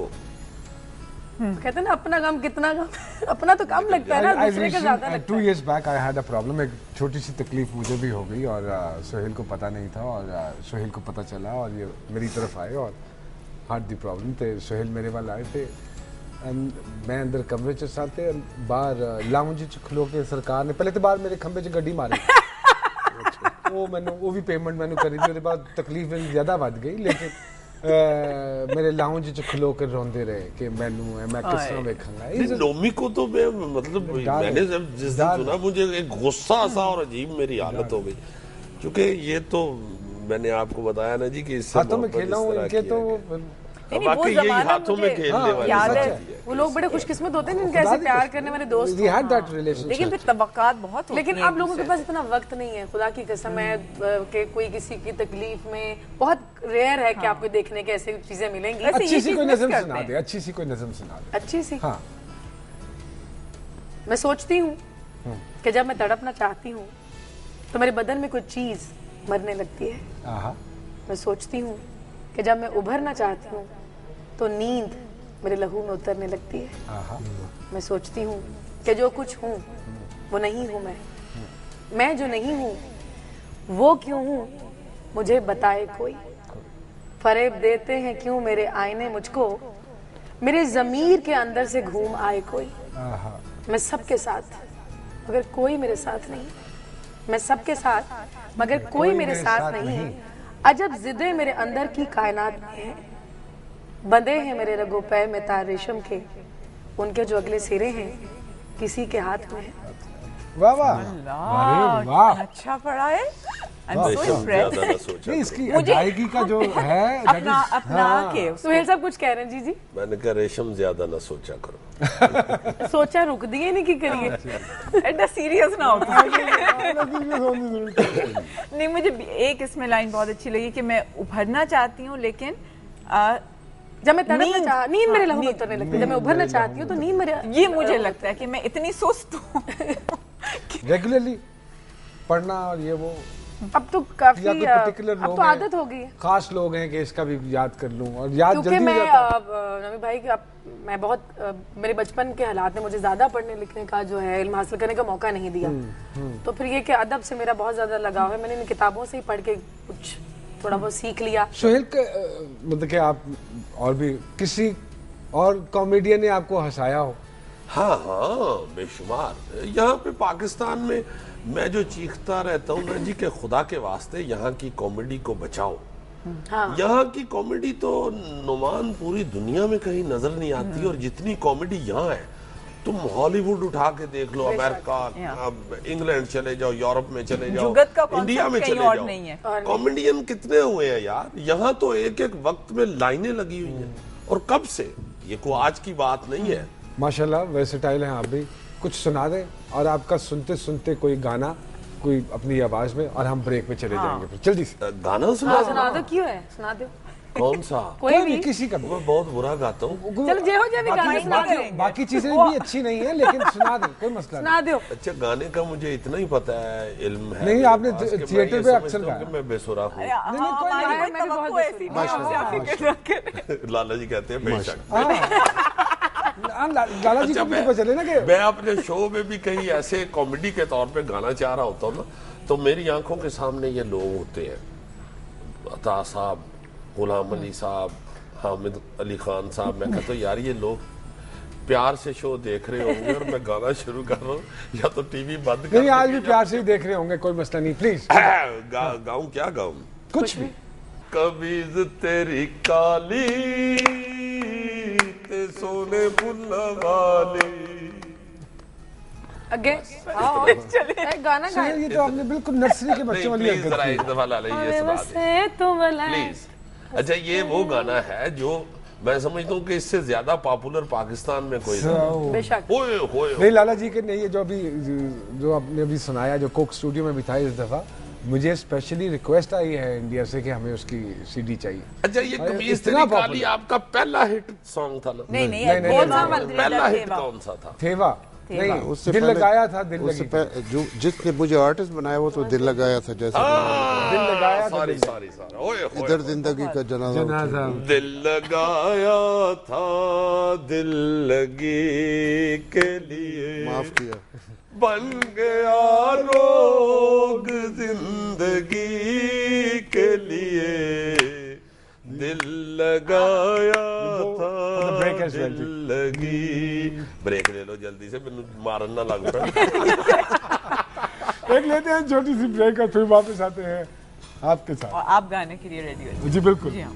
कहते हैं ना अपना काम कितना काम, अपना तो काम लगता है ना, दूसरे का ज्यादा लगता है। 2 years back I had a problem, एक छोटी सी तकलीफ मुझे भी हो गई और सोहेल को पता नहीं था, और सोहेल को पता चला और ये मेरी तरफ आए और हार्ट दी प्रॉब्लम थे। सोहेल मेरे वाल आए थे, मैं अंदर कमरे च साथे बाहर लाउंज च खलो के सरकार ने पहले तो बाहर मेरे खंबे च गड्डी मारी। वो भी पेमेंट मैंने करी थी, उसके बाद तकलीफ मेरी ज्यादा बढ़ गई, लेकिन मेरे लाउंज च खलो कर रोंदे रहे कि मैं किस तरह देखूंगा। नोमी को तो मैं मतलब मैंने जब जिस दिन सुना मुझे एक गुस्सा सा और अजीब मेरी हालत हो गई, क्योंकि ये तो मैंने आपको बताया ना जी कि इससे हाथों में खेला हूँ इनके, तो वाकई यही हाथों में खेलने वाली वो लोग बड़े खुशकिस्मत होते हैं जिनके ऐसे प्यार करने वाले दोस्त। लेकिन फिर तबक्कात बहुत होती हैं। लेकिन आप लोगों के पास इतना वक्त नहीं है, खुदा की कसम है कि कोई किसी की तकलीफ में बहुत रेयर है कि आपको देखने के ऐसी चीजें मिलेंगी। अच्छी सी कोई नज़म सुना दे, अच्छी सी कोई नज़म सुना दे। अच्छी सी? हाँ। मैं सोचती हूँ कि जब मैं तड़पना चाहती हूँ तो मेरे बदन में कोई चीज मरने लगती है। मैं सोचती हूँ कि जब मैं उभरना चाहती हूँ तो नींद मेरे लहू में उतरने लगती है। मैं सोचती हूँ कि जो कुछ हूँ वो नहीं हूँ मैं जो नहीं हूँ वो क्यों हूँ, मुझे बताए कोई। फरेब देते हैं क्यों मेरे आईने मुझको, मेरे ज़मीर के अंदर से घूम आए कोई। मैं सबके साथ मगर कोई मेरे साथ नहीं, मैं सबके साथ मगर कोई मेरे साथ नहीं। अजब जिदे मेरे अंदर की कायनात में है, बंधे हैं मेरे रगों पैर में तार रेशम के, उनके जो अगले सिरे हैं किसी के हाथ में है। वाह वाह वाह, अच्छा पढ़ा है। इसकी अदायगी का जो है अपना के सुहेल साहब कुछ कह रहे हैं। जी मैंने कहा रेशम ज्यादा ना सोचा करो। सोचा रुक दिए नहीं कि करिए एडा सीरियस ना हो। नहीं, मुझे एक इसमें लाइन बहुत अच्छी लगी कि मैं उभरना चाहती हूँ लेकिन जब मैं तड़पना नींद मेरे लहू में उतरने लगती है। जब मैं उभरना चाहती हूँ तो नींद मेरे, ये मुझे लगता है कि मैं इतनी सुस्त हूँ रेगुलरली पढ़ना और ये वो। अब तो काफी पर्टिकुलर अब तो आदत हो गई है। खास लोग हैं कि इसका भी याद कर लूं और याद जल्दी मैं नवी भाई मैं बहुत मेरे बचपन के हालात ने मुझे ज्यादा पढ़ने लिखने का जो है इल्म हासिल करने का मौका नहीं दिया। तो फिर ये कि अदब से मेरा बहुत ज्यादा लगाव है। मैंने इन किताबों से ही पढ़ के कुछ थोड़ा बहुत सीख लिया। सोहेल मतलब कि आप और भी किसी और कॉमेडियन ने आपको हंसाया हो? हाँ बेशुमार। यहाँ पे पाकिस्तान में मैं जो चीखता रहता हूँ ना जी के खुदा के वास्ते यहाँ की कॉमेडी को बचाओ। यहाँ की कॉमेडी तो नुमान पूरी दुनिया में कहीं नजर नहीं आती। और जितनी कॉमेडी यहाँ है, तुम हॉलीवुड उठा के देख लो, अमेरिका, इंग्लैंड चले जाओ, यूरोप में चले जाओ, इंडिया में चले जाओ, कॉमेडियन कितने हुए हैं यार। यहाँ तो एक एक वक्त में लाइनें लगी हुई हैं। और कब से, ये कोई आज की बात नहीं है। माशाल्लाह वर्सेटाइल हैं आप भी। कुछ सुना दें और आपका सुनते सुनते कोई गाना कोई अपनी आवाज में, और हम ब्रेक में चले जाएंगे फिर जल्दी से। गाना सुना दो। क्यों है, सुना दो। कौन सा? कोई भी, किसी का। मैं बहुत बुरा गाता हूँ। चलो जे हो जाए गाना। बाकी चीजें भी अच्छी नहीं है लेकिन सुना दे, कोई मसला सुना दो। अच्छा, गाने का मुझे इतना ही पता है, इल्म है नहीं। आपने थिएटर पे अक्सर गाया। मैं बेसुरा हूँ। लाला जी कहते हैं बेशक। लाला जी को पता चले ना कि मैं अपने शो में भी कहीं ऐसे कॉमेडी के तौर पे गाना चाह रहा होता हूँ ना, तो मेरी आंखों के सामने ये लोग होते हैं, अता साहब, गुलाम अली साहब, हामिद अली खान साहब। मैं कहता हूँ यार ये लोग प्यार से शो देख रहे होंगे और मैं गाना शुरू कर रहा हूँ, या तो टीवी बंद कर। नहीं, आज भी प्यार से ही देख रहे होंगे, कोई मसला नहीं। प्लीज गाऊं क्या गाऊं? कुछ भी। कबीज तेरी काली ते सोने बुल्ला वाली। गाना ये तो आपने बिल्कुल नर्सरी के बच्चों वाली एक दफा ला लीजिए, प्लीज। अच्छा, ये वो गाना है जो मैं समझता हूँ कि इससे ज्यादा पॉपुलर पाकिस्तान में कोई नहीं। लाला जी के नहीं, ये जो आपने अभी सुनाया, जो कोक स्टूडियो में भी था इस दफा, मुझे स्पेशली रिक्वेस्ट आई है इंडिया से कि हमें उसकी सीडी चाहिए। अच्छा, ये कबीज तेरी काली आपका पहला हिट सॉन्ग था ना? नहीं, पहला हिट कौन सा था? थेवा। नहीं, उससे दिल लगाया था। दिल लगी जो जिसने मुझे आर्टिस्ट बनाया वो तो दिल लगाया था। जैसे दिल लगाया। सॉरी इधर जिंदगी का जनाजा। दिल लगाया था, दिल लगी के लिए माफ किया, बन गया रोग जिंदगी के लिए। दिल लगाया था, दिल लगी। ब्रेक ले लो जल्दी से, मैंने मारन ना लग पड़ा। एक लेते हैं छोटी सी ब्रेक और फिर वापस आते हैं आपके साथ। और आप गाने के लिए रेडी हो? जी बिल्कुल। जी हाँ।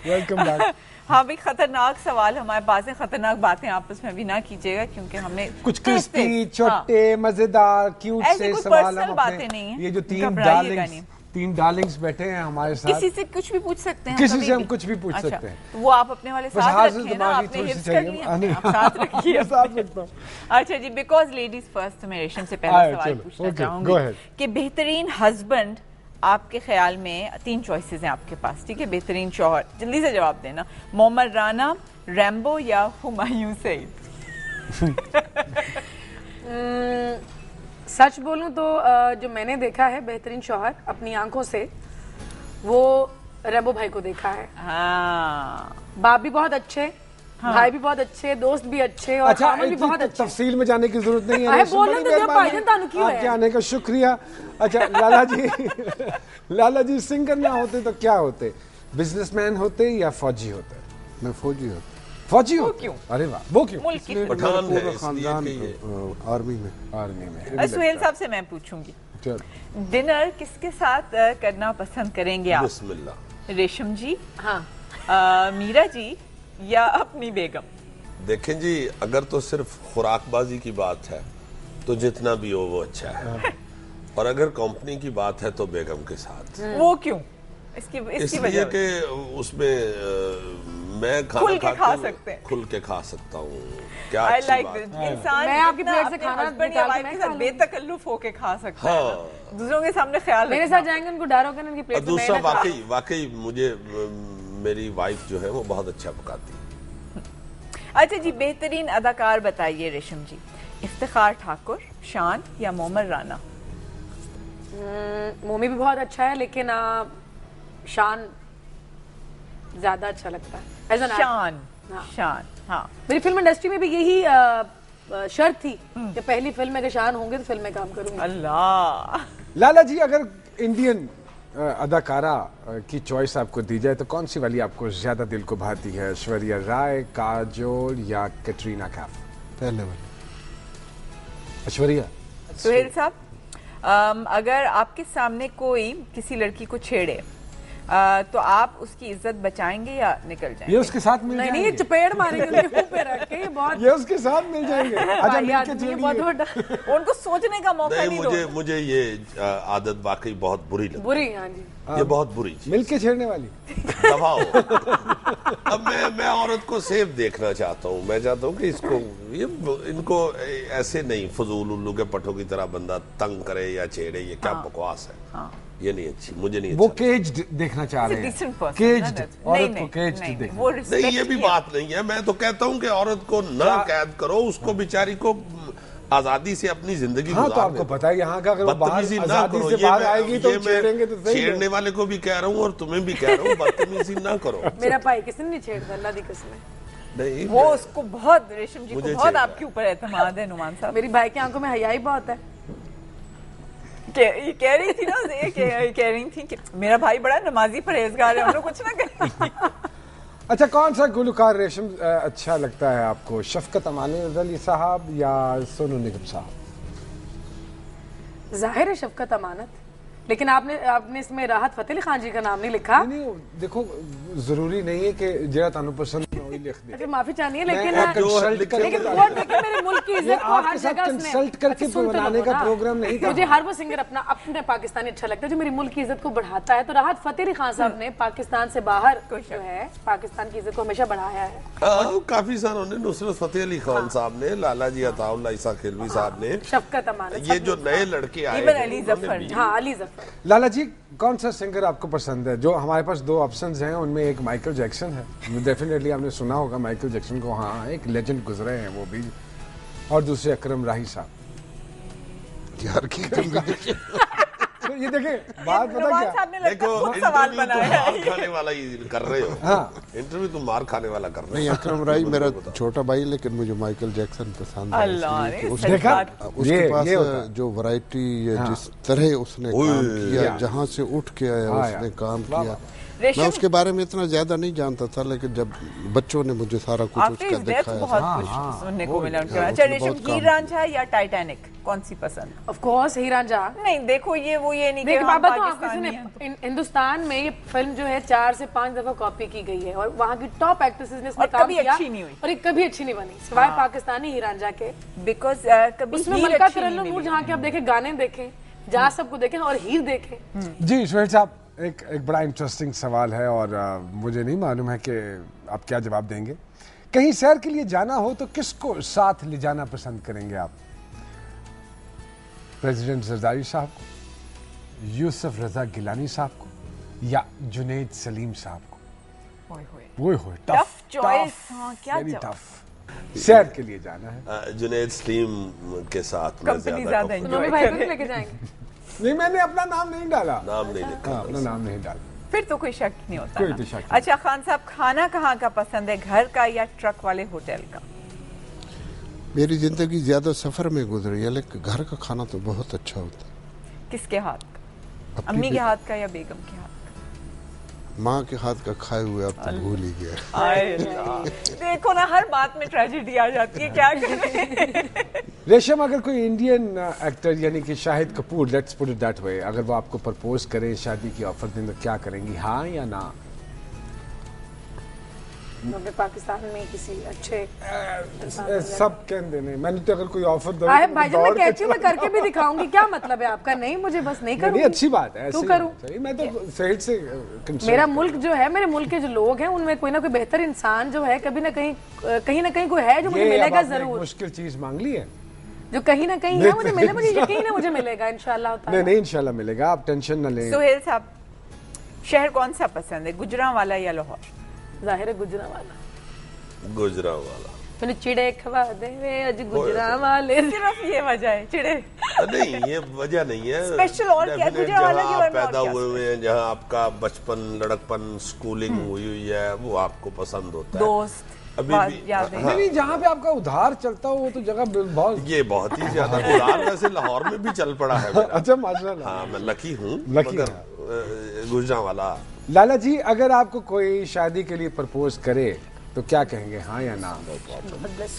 Welcome back. हाँ भाई, खतरनाक सवाल हमारे पास है। खतरनाक बातें आपस में भी ना कीजिएगा क्योंकि हमें कुछ क्रिस्पी, छोटे, मजेदार, क्यूट से सवाल हम अपने, ये जो तीन डार्लिंग्स बैठे हैं हमारे साथ, किसी से कुछ भी पूछ सकते हैं। किसी से हम कुछ भी पूछ सकते हैं। तो वो आप अपने वाले साथ रखिए ना, आपने हिप्स कर लिए, आप साथ रखिए। साथ रखता हूं। अच्छा जी, बिकॉज लेडीज फर्स्ट, मैं रेशम से पहला सवाल पूछना चाहूंगी कि बेहतरीन हस्बैंड आपके ख्याल में 3 चॉइसेस हैं आपके पास, ठीक है? बेहतरीन शौहर, जल्दी से जवाब देना। मोहम्मद राना, रैम्बो या हुमायूं सईद? सच बोलूं तो जो मैंने देखा है बेहतरीन शौहर अपनी आंखों से, वो रैम्बो भाई को देखा है। हाँ, बाप भी बहुत अच्छे, भाई भी बहुत अच्छे, दोस्त भी अच्छे और खामन भी बहुत अच्छे। तफसील में जाने की जरूरत नहीं है। आपके आने का शुक्रिया। अच्छा लाला जी सिंगर ना होते तो क्या होते? बिजनेसमैन होते या फौजी होते? मैं फौजी होता। फौजी हो? क्यों? अरे वाह, वो क्यों? पठान है, पूरा खानदान आर्मी में। सुहेल साहब से मैं पूछूंगी, डिनर किसके साथ करना पसंद करेंगे आप? बिस्मिल्लाह। रेशम जी, हाँ, मीरा जी या अपनी बेगम? देखें जी, अगर तो सिर्फ खुराकबाजी की बात है तो जितना भी हो वो अच्छा है, और अगर कंपनी की बात है तो बेगम के साथ। वो क्यों? इसलिए कि उसमें मैं खुल के खा सकते हैं, खुल के खा सकता हूँ। क्या I अच्छी like बात this. है। इंसान मैं आपकी प्लेट से खाना हस्बैंड या वाइफ के साथ बेतकल्लुफ होके खा सकता है, दूसरों के सामने ख्याल मेरे साथ जाएंगे उनको डर होगा उनकी प्लेट और दूसरा वाकई मुझे मेरी वाइफ जो है वो बहुत अच्छा पकाती है। अच्छा जी, बेहतरीन अदाकार बताइए रेशम जी, इफ्तिखार ठाकुर, शान या मोमर राना? मोमी भी बहुत अच्छा है, लेकिन शान ज्यादा अच्छा लगता है। शान, हाँ। मेरी फिल्म इंडस्ट्री में भी यही शर्त थी कि पहली फिल्म में शान होंगे तो फिल्म में काम करूंगी। अल्लाह। लाला जी, अगर इंडियन अदाकारा की चॉइस आपको दी जाए तो कौन सी वाली आपको ज्यादा दिल को भाती है? ऐश्वर्या राय, काजोल या कैटरीना कैफ? पहले वाली ऐश्वर्या। सुहेल साहब, अगर आपके सामने कोई किसी लड़की को छेड़े तो आप उसकी इज्जत बचाएंगे या निकल जाएंगे? ये उसके साथ मिल जाएंगे। नहीं, ये चपेड़ मारेंगे मुंह पे रख के, बहुत ये उसके साथ मिल जाएंगे। अच्छा, उनको सोचने का मौका नहीं दो। मुझे ये आदत वाकई बहुत बुरी लगती है। बुरी, हाँ जी, ये बहुत बुरी चीज। मिलके छेड़ने वाली दबाओ। अब मैं औरत को सेफ देखना चाहता हूँ। मैं चाहता हूँ कि इनको ऐसे नहीं फजूल उल्लू के पट्टों की तरह बंदा तंग करे या छेड़े। ये क्या बकवास है? ये नहीं अच्छी, मुझे नहीं। वो केज्ड देखना चाह रहे हैं, केज्ड औरत को केज्ड देखना। नहीं, ये भी बात नहीं है। मैं तो कहता हूँ कि औरत को ना कैद करो, उसको बेचारी को आजादी से अपनी जिंदगी गुजारने। तो आपको पता है यहाँ का, अगर बदतमीजी ना करो। से बाहर आएगी तो छेड़ेंगे तो सही। छेड़ने वाले को भी कह रहा हूँ और तुम्हें भी कह रहा हूँ, बदतमीजी ना करो। मेरा भाई किसी ने नहीं छेड़ता, अल्लाह दी कसम। नहीं, वो उसको बहुत, रेशम जी को बहुत आपके ऊपर एतमाद है नुमान साहब। मेरी भाई की आंखों में हयाई बहुत है। ये कह रही थी ना, कह रही थी कि मेरा भाई बड़ा नमाजी परहेजगार है, उन्होंने कुछ ना कहा। अच्छा, कौन सा गुलकार रेशम अच्छा लगता है आपको? शफकत अमानी साहब या सोनू निगम साहब? जाहिर है शफकत अमानत, लेकिन आपने इसमें राहत फतेह अली खान जी का नाम नहीं लिखा। नहीं, देखो जरूरी नहीं है कि जरा तानू पसंद लिख दे। अच्छा, माफी चाहिए, लेकिन मेरे मुल्क की इज्जत को हर जगह कंसल्ट करके बनाने का प्रोग्राम नहीं था। मुझे हर वो सिंगर अपने पाकिस्तानी अच्छा लगता है जो मेरी मुल्क की इज्जत को बढ़ाता है। तो राहत फतेह अली खान साहब ने पाकिस्तान से बाहर जो है पाकिस्तान की इज्जत को हमेशा बढ़ाया है। काफी सालों ने नुसरत फतेह अली खान साहब ने, लाला जी अताउल्लाह ईसा खिलवी साहब ने, शफकत अमानत, ये जो नए लड़के आए, अली जफर। हाँ, अली जफर। लाला जी, कौन सा सिंगर आपको पसंद है? जो हमारे पास दो ऑप्शंस हैं, उनमें एक माइकल जैक्सन है, डेफिनेटली आपने सुना होगा माइकल जैक्सन को। हाँ, एक लेजेंड गुजरे हैं वो भी। और दूसरे अकरम राही साहब। यार की तो ये देखें, बात पता क्या? देखो, इंटरव्यू खाने वाला ही कर रहे हो। हाँ, इंटरव्यू तुम मार खाने वाला कर रहे हो। नहीं, अकरम राही मेरा छोटा भाई, लेकिन मुझे माइकल जैक्सन पसंद है। उसके पास जो वैरायटी, जिस तरह उसने काम किया, जहाँ से उठ के आया उसने काम किया। मैं उसके बारे में इतना ज्यादा नहीं जानता था, लेकिन जब बच्चों ने मुझे सारा कुछ उसका दिखाया, बहुत कुछ सुनने को मिला उनके। अच्छा रेशम, हीर रांझा या टाइटैनिक, कौन सी पसंद? ऑफ कोर्स हीर रांझा। नहीं, देखो ये नहीं कि बाबा, तो हिंदुस्तान में ये फिल्म जो है 4 से 5 दफा कॉपी की गई है और वहाँ की टॉप एक्ट्रेसेस ने इसमें काम किया और ये कभी अच्छी नहीं बनी, सिवाय पाकिस्तानी हीर रांझा के। बिकॉज उसमें मलका तरन्नुम नूर जहाँ के आप देखें, गाने देखें, जा सबको देखें और हीर देखें। जी सुहेल साहब, एक बड़ा इंटरेस्टिंग सवाल है और मुझे नहीं मालूम है कि आप क्या जवाब देंगे। कहीं सैर के लिए जाना हो तो किसको साथ ले जाना पसंद करेंगे आप? प्रेसिडेंट जरदारी साहब को, यूसुफ रजा गिलानी साहब को या जुनैद सलीम साहब को? ओए होए, टफ चॉइस। हाँ, क्या टफ। सैर के लिए जाना है जुनैद सलीम के साथ मैं ज्यादा भाई को लेके जाएंगे। नहीं, मैंने अपना नाम नहीं डाला, नाम नहीं लिखा, अपना नाम नहीं डाला, फिर तो कोई शक नहीं होता कोई ना। तो शक नहीं। अच्छा खान साहब, खाना कहाँ का पसंद है, घर का या ट्रक वाले होटल का? मेरी जिंदगी ज्यादा सफर में गुजरी है, लेकिन घर का खाना तो बहुत अच्छा होता है। किसके हाथ का? अम्मी के हाथ का या बेगम के हाथ का? माँ के हाथ का खाए हुए अब तो भूल ही गया। देखो ना, हर बात में ट्रेजेडी आ जाती है, क्या करें। रेशम, अगर कोई इंडियन एक्टर यानी कि Shahid Kapoor, let's put it that way, अगर वो आपको प्रपोज करे, शादी की ऑफर दें, तो क्या करेंगी, हाँ या ना? पाकिस्तान में किसी अच्छे सब कह देने, मैंने तो अगर कोई ऑफर दो भाईजान मैं कहती हूँ, मैं करके भी दिखाऊंगी, क्या मतलब है आपका? नहीं, मुझे बस नहीं करूँगी। अच्छी बात है, क्यों करूँ? मैं तो सही से मेरा मुल्क जो है, मेरे मुल्क के जो लोग हैं, उनमें कोई ना कोई बेहतर इंसान जो है, कभी ना कहीं कोई है जो मुझे मिलेगा जरूर। मुश्किल चीज मांग ली है जो कहीं ना कहीं है, मुझे मिले, मुझे यकीन है मुझे मिलेगा इंशाल्लाह। नहीं, इंशाल्लाह मिलेगा, आप टेंशन न लें। सुहेल साहब, शहर कौन सा पसंद है, गुजरांवाला या लाहौर? जाहिर है गुजरांवाला। गुजरांवाला। मैंने चिड़े खवा दे वे आज गुजरांवाले, सिर्फ ये वजह है, चिड़े? नहीं, ये वजह नहीं है, स्पेशल और क्या गुजरांवाला की? आप पैदा हुए हैं, जहाँ आपका बचपन, लड़कपन, स्कूलिंग हुई है, वो आपको पसंद होता है। दोस्त अभी भी नहीं, जहाँ पे आपका उधार चलता हो वो तो जगह बहुत, ये बहुत ही ज्यादा उधार वैसे लाहौर में भी चल पड़ा है। अच्छा, माशाल्लाह। हाँ, मैं लकी हूँ, लकी मगर गुजरांवाला। लाला जी, अगर आपको कोई शादी के लिए प्रपोज करे तो क्या कहेंगे, हाँ या ना?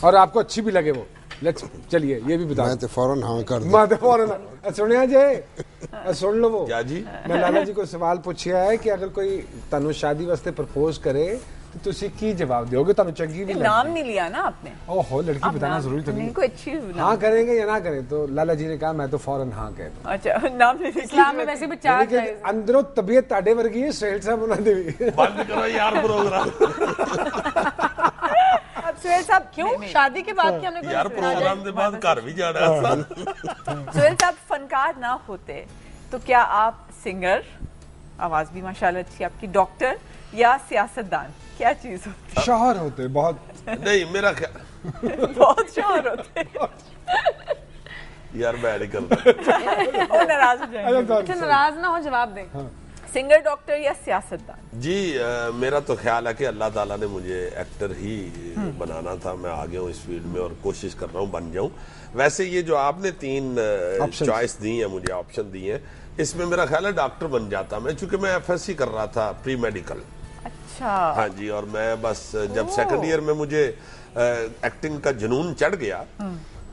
और आपको अच्छी भी लगे वो, लेट्स, चलिए ये भी बता। मैं तो फौरन हाँ कर मैं तो फौरन सुनिया जे सुन लो वो क्या जी। मैं लाला जी को सवाल पूछिया है कि अगर कोई तानू शादी वास्ते प्रपोज करे तो तुसी की जवाब दोगे? तानू चंगी भी नाम नहीं लिया ना आपने। ओहो, लड़की बताना जरूरी तो नहीं। कोई अच्छी हाँ करेंगे या ना करें? तो लाला जी ने कहा मैं तो फौरन हाँ कह दूं। अच्छा, नाम नहीं लिया। इस्लाम में वैसे भी चार है। अंदरों तबीयत ताड़े वर्गी है, सुहेल साहब उन्होंने भी बंद करो यार प्रोग्राम। सुहेल साहब, क्यों शादी के बाद की हमने यार प्रोग्राम के बाद घर भी जाना है। सुहेल साहब, फनकार ना होते तो क्या आप सिंगर, आवाज भी माशाल्लाह अच्छी आपकी, डॉक्टर या सियासतदान, क्या चीज होती? शौहर होते बहुत। नहीं, मेरा ख्याल बहुत शौहर होते। यार मैं नहीं करता, वो नाराज हो जाएंगे। नाराज ना हो, जवाब दें। सिंगर, डॉक्टर या सियासतदान? जी, मेरा तो ख्याल है कि अल्लाह ताला ने मुझे एक्टर ही बनाना था। मैं आ गया हूँ इस फील्ड में और कोशिश कर रहा हूँ बन जाऊँ। वैसे ये जो आपने 3 चॉइस दी है, मुझे ऑप्शन दी है, इसमें मेरा ख्याल है डॉक्टर बन जाता मैं, चूंकि मैं FSC कर रहा था, प्री मेडिकल। अच्छा। हाँ जी, और मैं बस जब सेकंड ईयर में मुझे एक्टिंग का जुनून चढ़ गया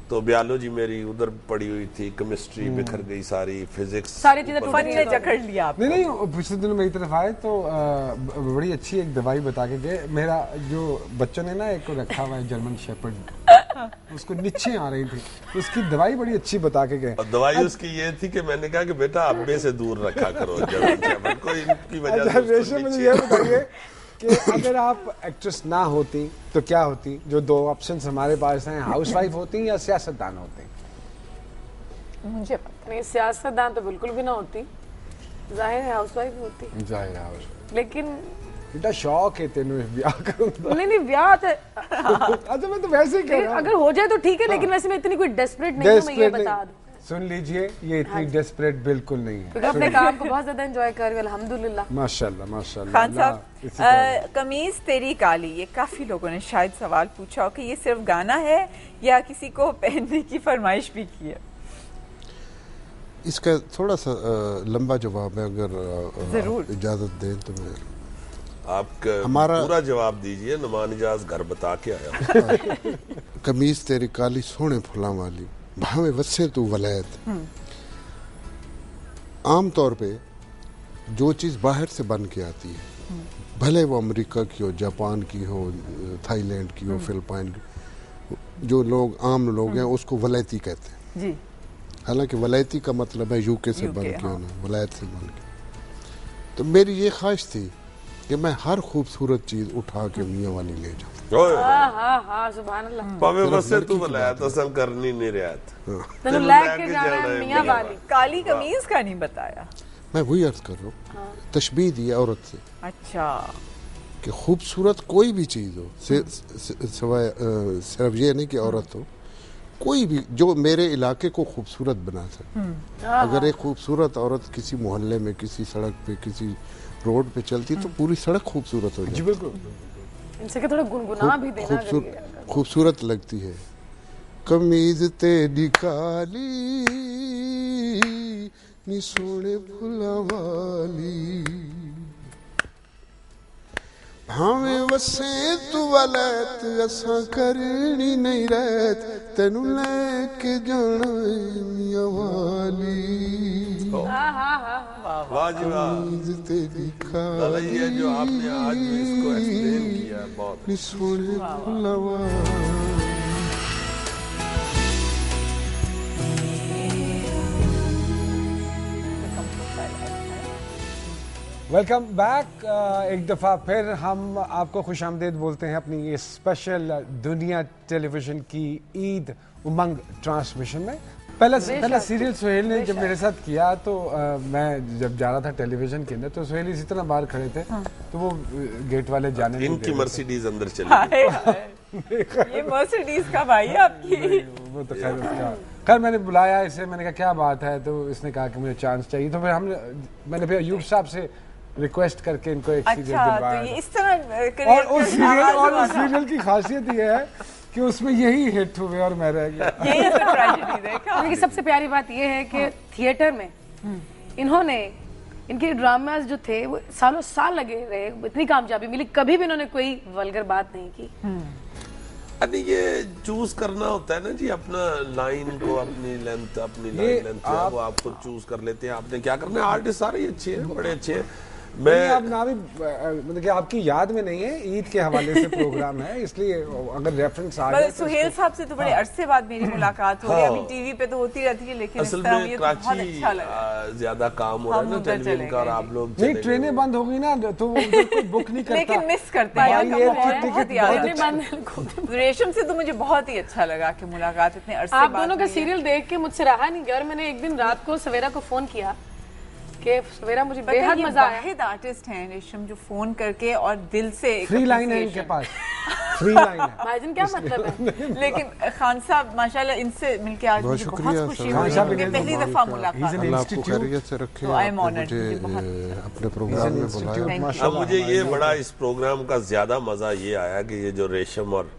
तो बायोलॉजी मेरी उधर पड़ी हुई थी, केमिस्ट्री बिखर गई सारी, फिजिक्स सारी चीजें फन ने जकड़ लिया आपको। नहीं, पिछले दिनों मेरी तरफ आए तो बड़ी अच्छी एक दवाई बता के गए। मेरा जो बच्चों ने ना एक को रखा हुआ है जर्मन शेपर्ड, उसको नीचे आ रही थी, उसकी दवाई बड़ी अच्छी बता के गए। दवाई उसकी ये थी कि मैंने कहा कि बेटा अब्बे से दूर रखा करो जर्मन शेपर्ड को, इनकी वजह से। रेशम, मुझे ये बताइए कि अगर आप एक्ट्रेस ना होती तो क्या होती? जो 2 ऑप्शंस हमारे पास हैं, हाउसवाइफ होती या सियासतदान होती? मुझे पता नहीं, सियासतदान तो बिल्कुल भी ना होती, जाहिर है हाउसवाइफ होती। जाहिर है हाउसवाइफ। लेकिन बेटा शौक है तेनू ब्याह करूंगा। नहीं, ब्याह तो अच्छा, मैं तो वैसे ही कह रहा हूं, अगर हो जाए तो ठीक है, लेकिन वैसे मैं इतनी कोई डेस्परेट नहीं हूं, मैं ये बता दूं। सुन लीजिए, ये इतनी डेस्परेट बिल्कुल नहीं है, क्योंकि अपने काम को बहुत ज्यादा एंजॉय कर रहे हैं, अल्हम्दुलिल्लाह। माशाल्लाह माशाल्लाह। खान साहब, कमीज तेरी काली, ये काफी लोगों ने शायद सवाल पूछा हो कि ये सिर्फ गाना है या किसी को पहनने की फरमाइश भी की है? इसका थोड़ा सा लंबा जवाब है, अगर जरूर इजाजत दें तो मैं हमारा पूरा जवाब दीजिए। नुमान इजाज घर बता के आया। कमीज तेरी काली सोने फुला वाली, भावे वसे तू वलैत। आम तौर पे जो चीज़ बाहर से बन के आती है, भले वो अमेरिका की हो, जापान की हो, थाईलैंड की हो, फिलिपाइन की, जो लोग आम लोग हैं उसको वलैती कहते हैं जी। हालांकि वलैती का मतलब है यूके से बन के होना, वलायत से बन के। तो मेरी ये ख्वाहिश थी कि मैं हर खूबसूरत चीज उठा के मियां वाली ले जाऊं। सुभान अल्लाह। पावे वसे तू वलायत असल करनी नहीं रहत, तनु लेके जाना है मियां वाली। काली कमीज का नहीं बताया। मैं वही अर्ज कर रहा हूँ, तशबीह दी है औरत से। अच्छा, कि खूबसूरत कोई भी चीज़ हो, सिवाय सिर्फ ये नहीं कि औरत हो, कोई भी जो मेरे इलाके को खूबसूरत बना सके। अगर एक खूबसूरत औरत किसी मोहल्ले में, किसी सड़क पे, किसी रोड पे चलती तो पूरी सड़क खूबसूरत हो जाती। बिल्कुल। इनसे थोड़ा गुनगुना भी देना खूबसूरत लगती है। कमीज तेरी काली नी सोने फुला वाली, भावे वसे तू वलैत असां करनी नहीं रहत, तेनू लेके जाना मियां वाली। वाह जी वाह। तेरी लाला जी, ये जो आपने आज इसको एक्सप्लेन किया बहुत सोने फुला वाली। Welcome back. एक दफ़ा फिर हम आपको खुशामदीद बोलते हैं अपनी ये स्पेशल दुनिया टेलीविज़न की ईद उमंग ट्रांसमिशन में। पहला सीरियल सुहेल ने जब मेरे साथ किया तो मैं जब जा रहा था टेलीविज़न के अंदर तो सुहेल इसी तरह बाहर खड़े थे, तो वो गेट वाले जाने नहीं इनकी मर्सिडीज अंदर चली ये मर्सिडीज का भाई आपकी। वो तो खैर मैंने बुलाया इसे, मैंने कहा क्या बात है, तो इसने कहा कि मुझे चांस चाहिए, तो फिर मैंने फिर अयूब साहब से रिक्वेस्ट करके इनको एक सीरियल दिलवाया। तो ये इस तरह और उस सीरियल की खासियत ये है कि उसमें यही हिट हुए और मैं रह गया। यही तो ट्रेजेडी देखा। लेकिन सबसे प्यारी बात ये है कि थिएटर में इन्होंने, इनके ड्रामास जो थे वो सालों साल लगे रहे, इतनी कामयाबी मिली, कभी भी इन्होंने कोई वल्गर बात नहीं की। अरे ये चूज करना होता है ना जी, अपना लाइन को, अपनी लेंथ, अपनी लाइन लेंथ वो आप खुद चूज कर लेते हैं। आपने क्या करना है, आर्टिस्ट सारे अच्छे हैं, बड़े अच्छे हैं। मैं आप ना भी मतलब कि आपकी याद में नहीं है, ईद के हवाले से प्रोग्राम है, इसलिए अगर रेफरेंस आ जाए। सुहेल साहब से तो बड़े अरसे बाद मेरी मुलाकात हो रही है। अभी टीवी पे तो होती रहती है, लेकिन असल में कराची ज्यादा काम हो रहा है ना टेलीविजन का, और आप लोग नहीं, ट्रेनें बंद हो गई ना तो कोई बुक नहीं करता, लेकिन मिस करते हैं। रेशम से तो मुझे बहुत ही अच्छा लगा कि मुलाकात इतने अरसे बाद। आप दोनों का सीरियल देख के मुझसे रहा नहीं गया, और मैंने एक दिन रात को सवेरा को फोन किया कि सवेरा मुझे बेहद मजा आया। वाहिद आर्टिस्ट हैं रेशम जो फोन करके और दिल से फ्री लाइन है इनके पास, फ्री लाइन है। भाईजान क्या मतलब है? लेकिन खान साहब माशाल्लाह इनसे मिलके आज मुझे बहुत खुशी हुई कि पहली दफा मुलाकात। अल्लाह आपको खैरियत से रखे, मुझे अपने प्रोग्राम में बुलाया। अब मुझे ये बड़ा इस प्रोग्राम का ज्यादा मजा ये आया कि ये जो रेशम और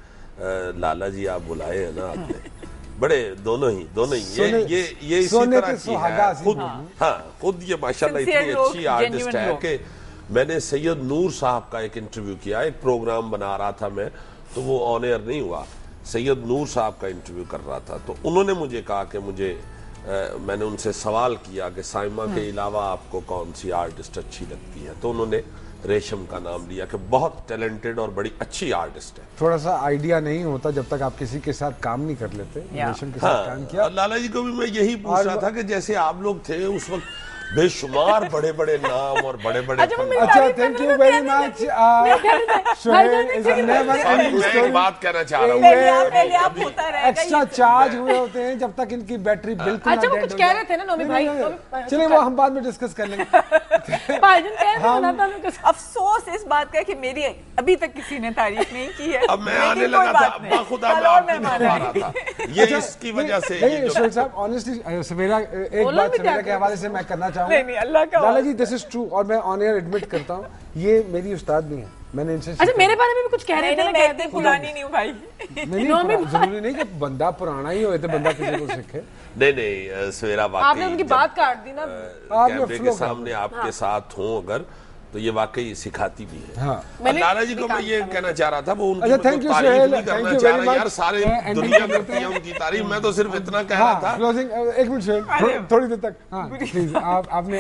लाला जी आप बुलाए हैं ना आपने, बड़े दोनों ही ये इसी तरह की है खुद। हाँ, खुद ये माशाल्लाह इतनी अच्छी आर्टिस्ट है कि मैंने सैयद नूर साहब का एक इंटरव्यू किया, एक प्रोग्राम बना रहा था मैं, तो वो ऑन एयर नहीं हुआ। सैयद नूर साहब का इंटरव्यू कर रहा था, तो उन्होंने मुझे कहा कि मैंने उनसे सवाल किया कि साइमा के अलावा आपको कौन सी आर्टिस्ट अच्छी लगती है, तो उन्होंने रेशम का नाम लिया कि बहुत टैलेंटेड और बड़ी अच्छी आर्टिस्ट है। थोड़ा सा आइडिया नहीं होता जब तक आप किसी के साथ काम नहीं कर लेते। रेशम के साथ काम किया। लाला जी को भी मैं यही पूछ रहा था कि जैसे आप लोग थे उस वक्त, बेशुमार बड़े बड़े नाम और बड़े बड़े। अच्छा, थैंक यू वेरी मच। मैं एक बात कहना चाह रहा हूँ, एक्स्ट्रा चार्ज हुए होते हैं जब तक इनकी बैटरी बिल्कुल। अच्छा, वो कुछ कह रहे थे ना नोमी भाई, चलिए वो हम बाद में डिस्कस कर लेंगे। अफसोस इस बात का कि मेरी अभी तक किसी ने तारीफ नहीं की है। अब मैं आने लगा था, खुदा ये इसकी वजह से। ऑनेस्टली सवेरा एक बात सवेरा के हवाले से मैं करना चाहूँगा। नहीं, अल्लाह का लाला जी, दिस इज ट्रू, और मैं ऑन एयर एडमिट करता हूँ, ये मेरी उस्ताद नहीं है, मैंने इनसे। अच्छा, मेरे बारे में भी कुछ कह रहे थे ना? मैं इतनी पुरानी नहीं हूँ भाई। नहीं, जरूरी नहीं कि बंदा पुराना ही हो तो बंदा किसी को सीखे। नहीं, सवेरा वाकई आपने उनकी बात काट दी ना। कैमरे के सामने आपके साथ हूँ अगर, तो ये वाकई सिखाती भी है। हाँ। लाला जी को मैं ये कहना चाह रहा था, वो उनकी तारीफ नहीं करना चाह रहा यार, सारे दुनिया करती है उनकी तारीफ, मैं तो सिर्फ इतना कह रहा था। क्लोजिंग एक मिनट, थोड़ी देर तक। हाँ, प्लीज आपने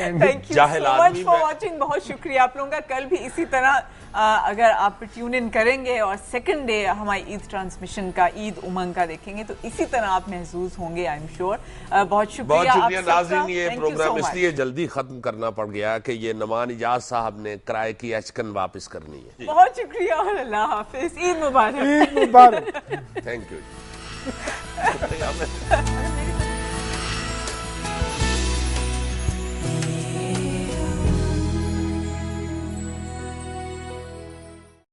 जाहिल आदमी फॉर वाचिंग, बहुत शुक्रिया आप लोगों का। कल भी इसी तरह अगर आप ट्यून इन करेंगे और सेकंड डे हमारी ईद ट्रांसमिशन का, ईद उमंग का देखेंगे, तो इसी तरह आप महसूस होंगे, आई एम श्योर। बहुत शुक्रिया नाज़रीन। ये प्रोग्राम इसलिए जल्दी खत्म करना पड़ गया कि ये नमान इजाज साहब ने किराए की एचकन वापस करनी है। बहुत शुक्रिया और अल्लाह हाफिज। ईद मुबारक। ईद मुबारक। Thank you.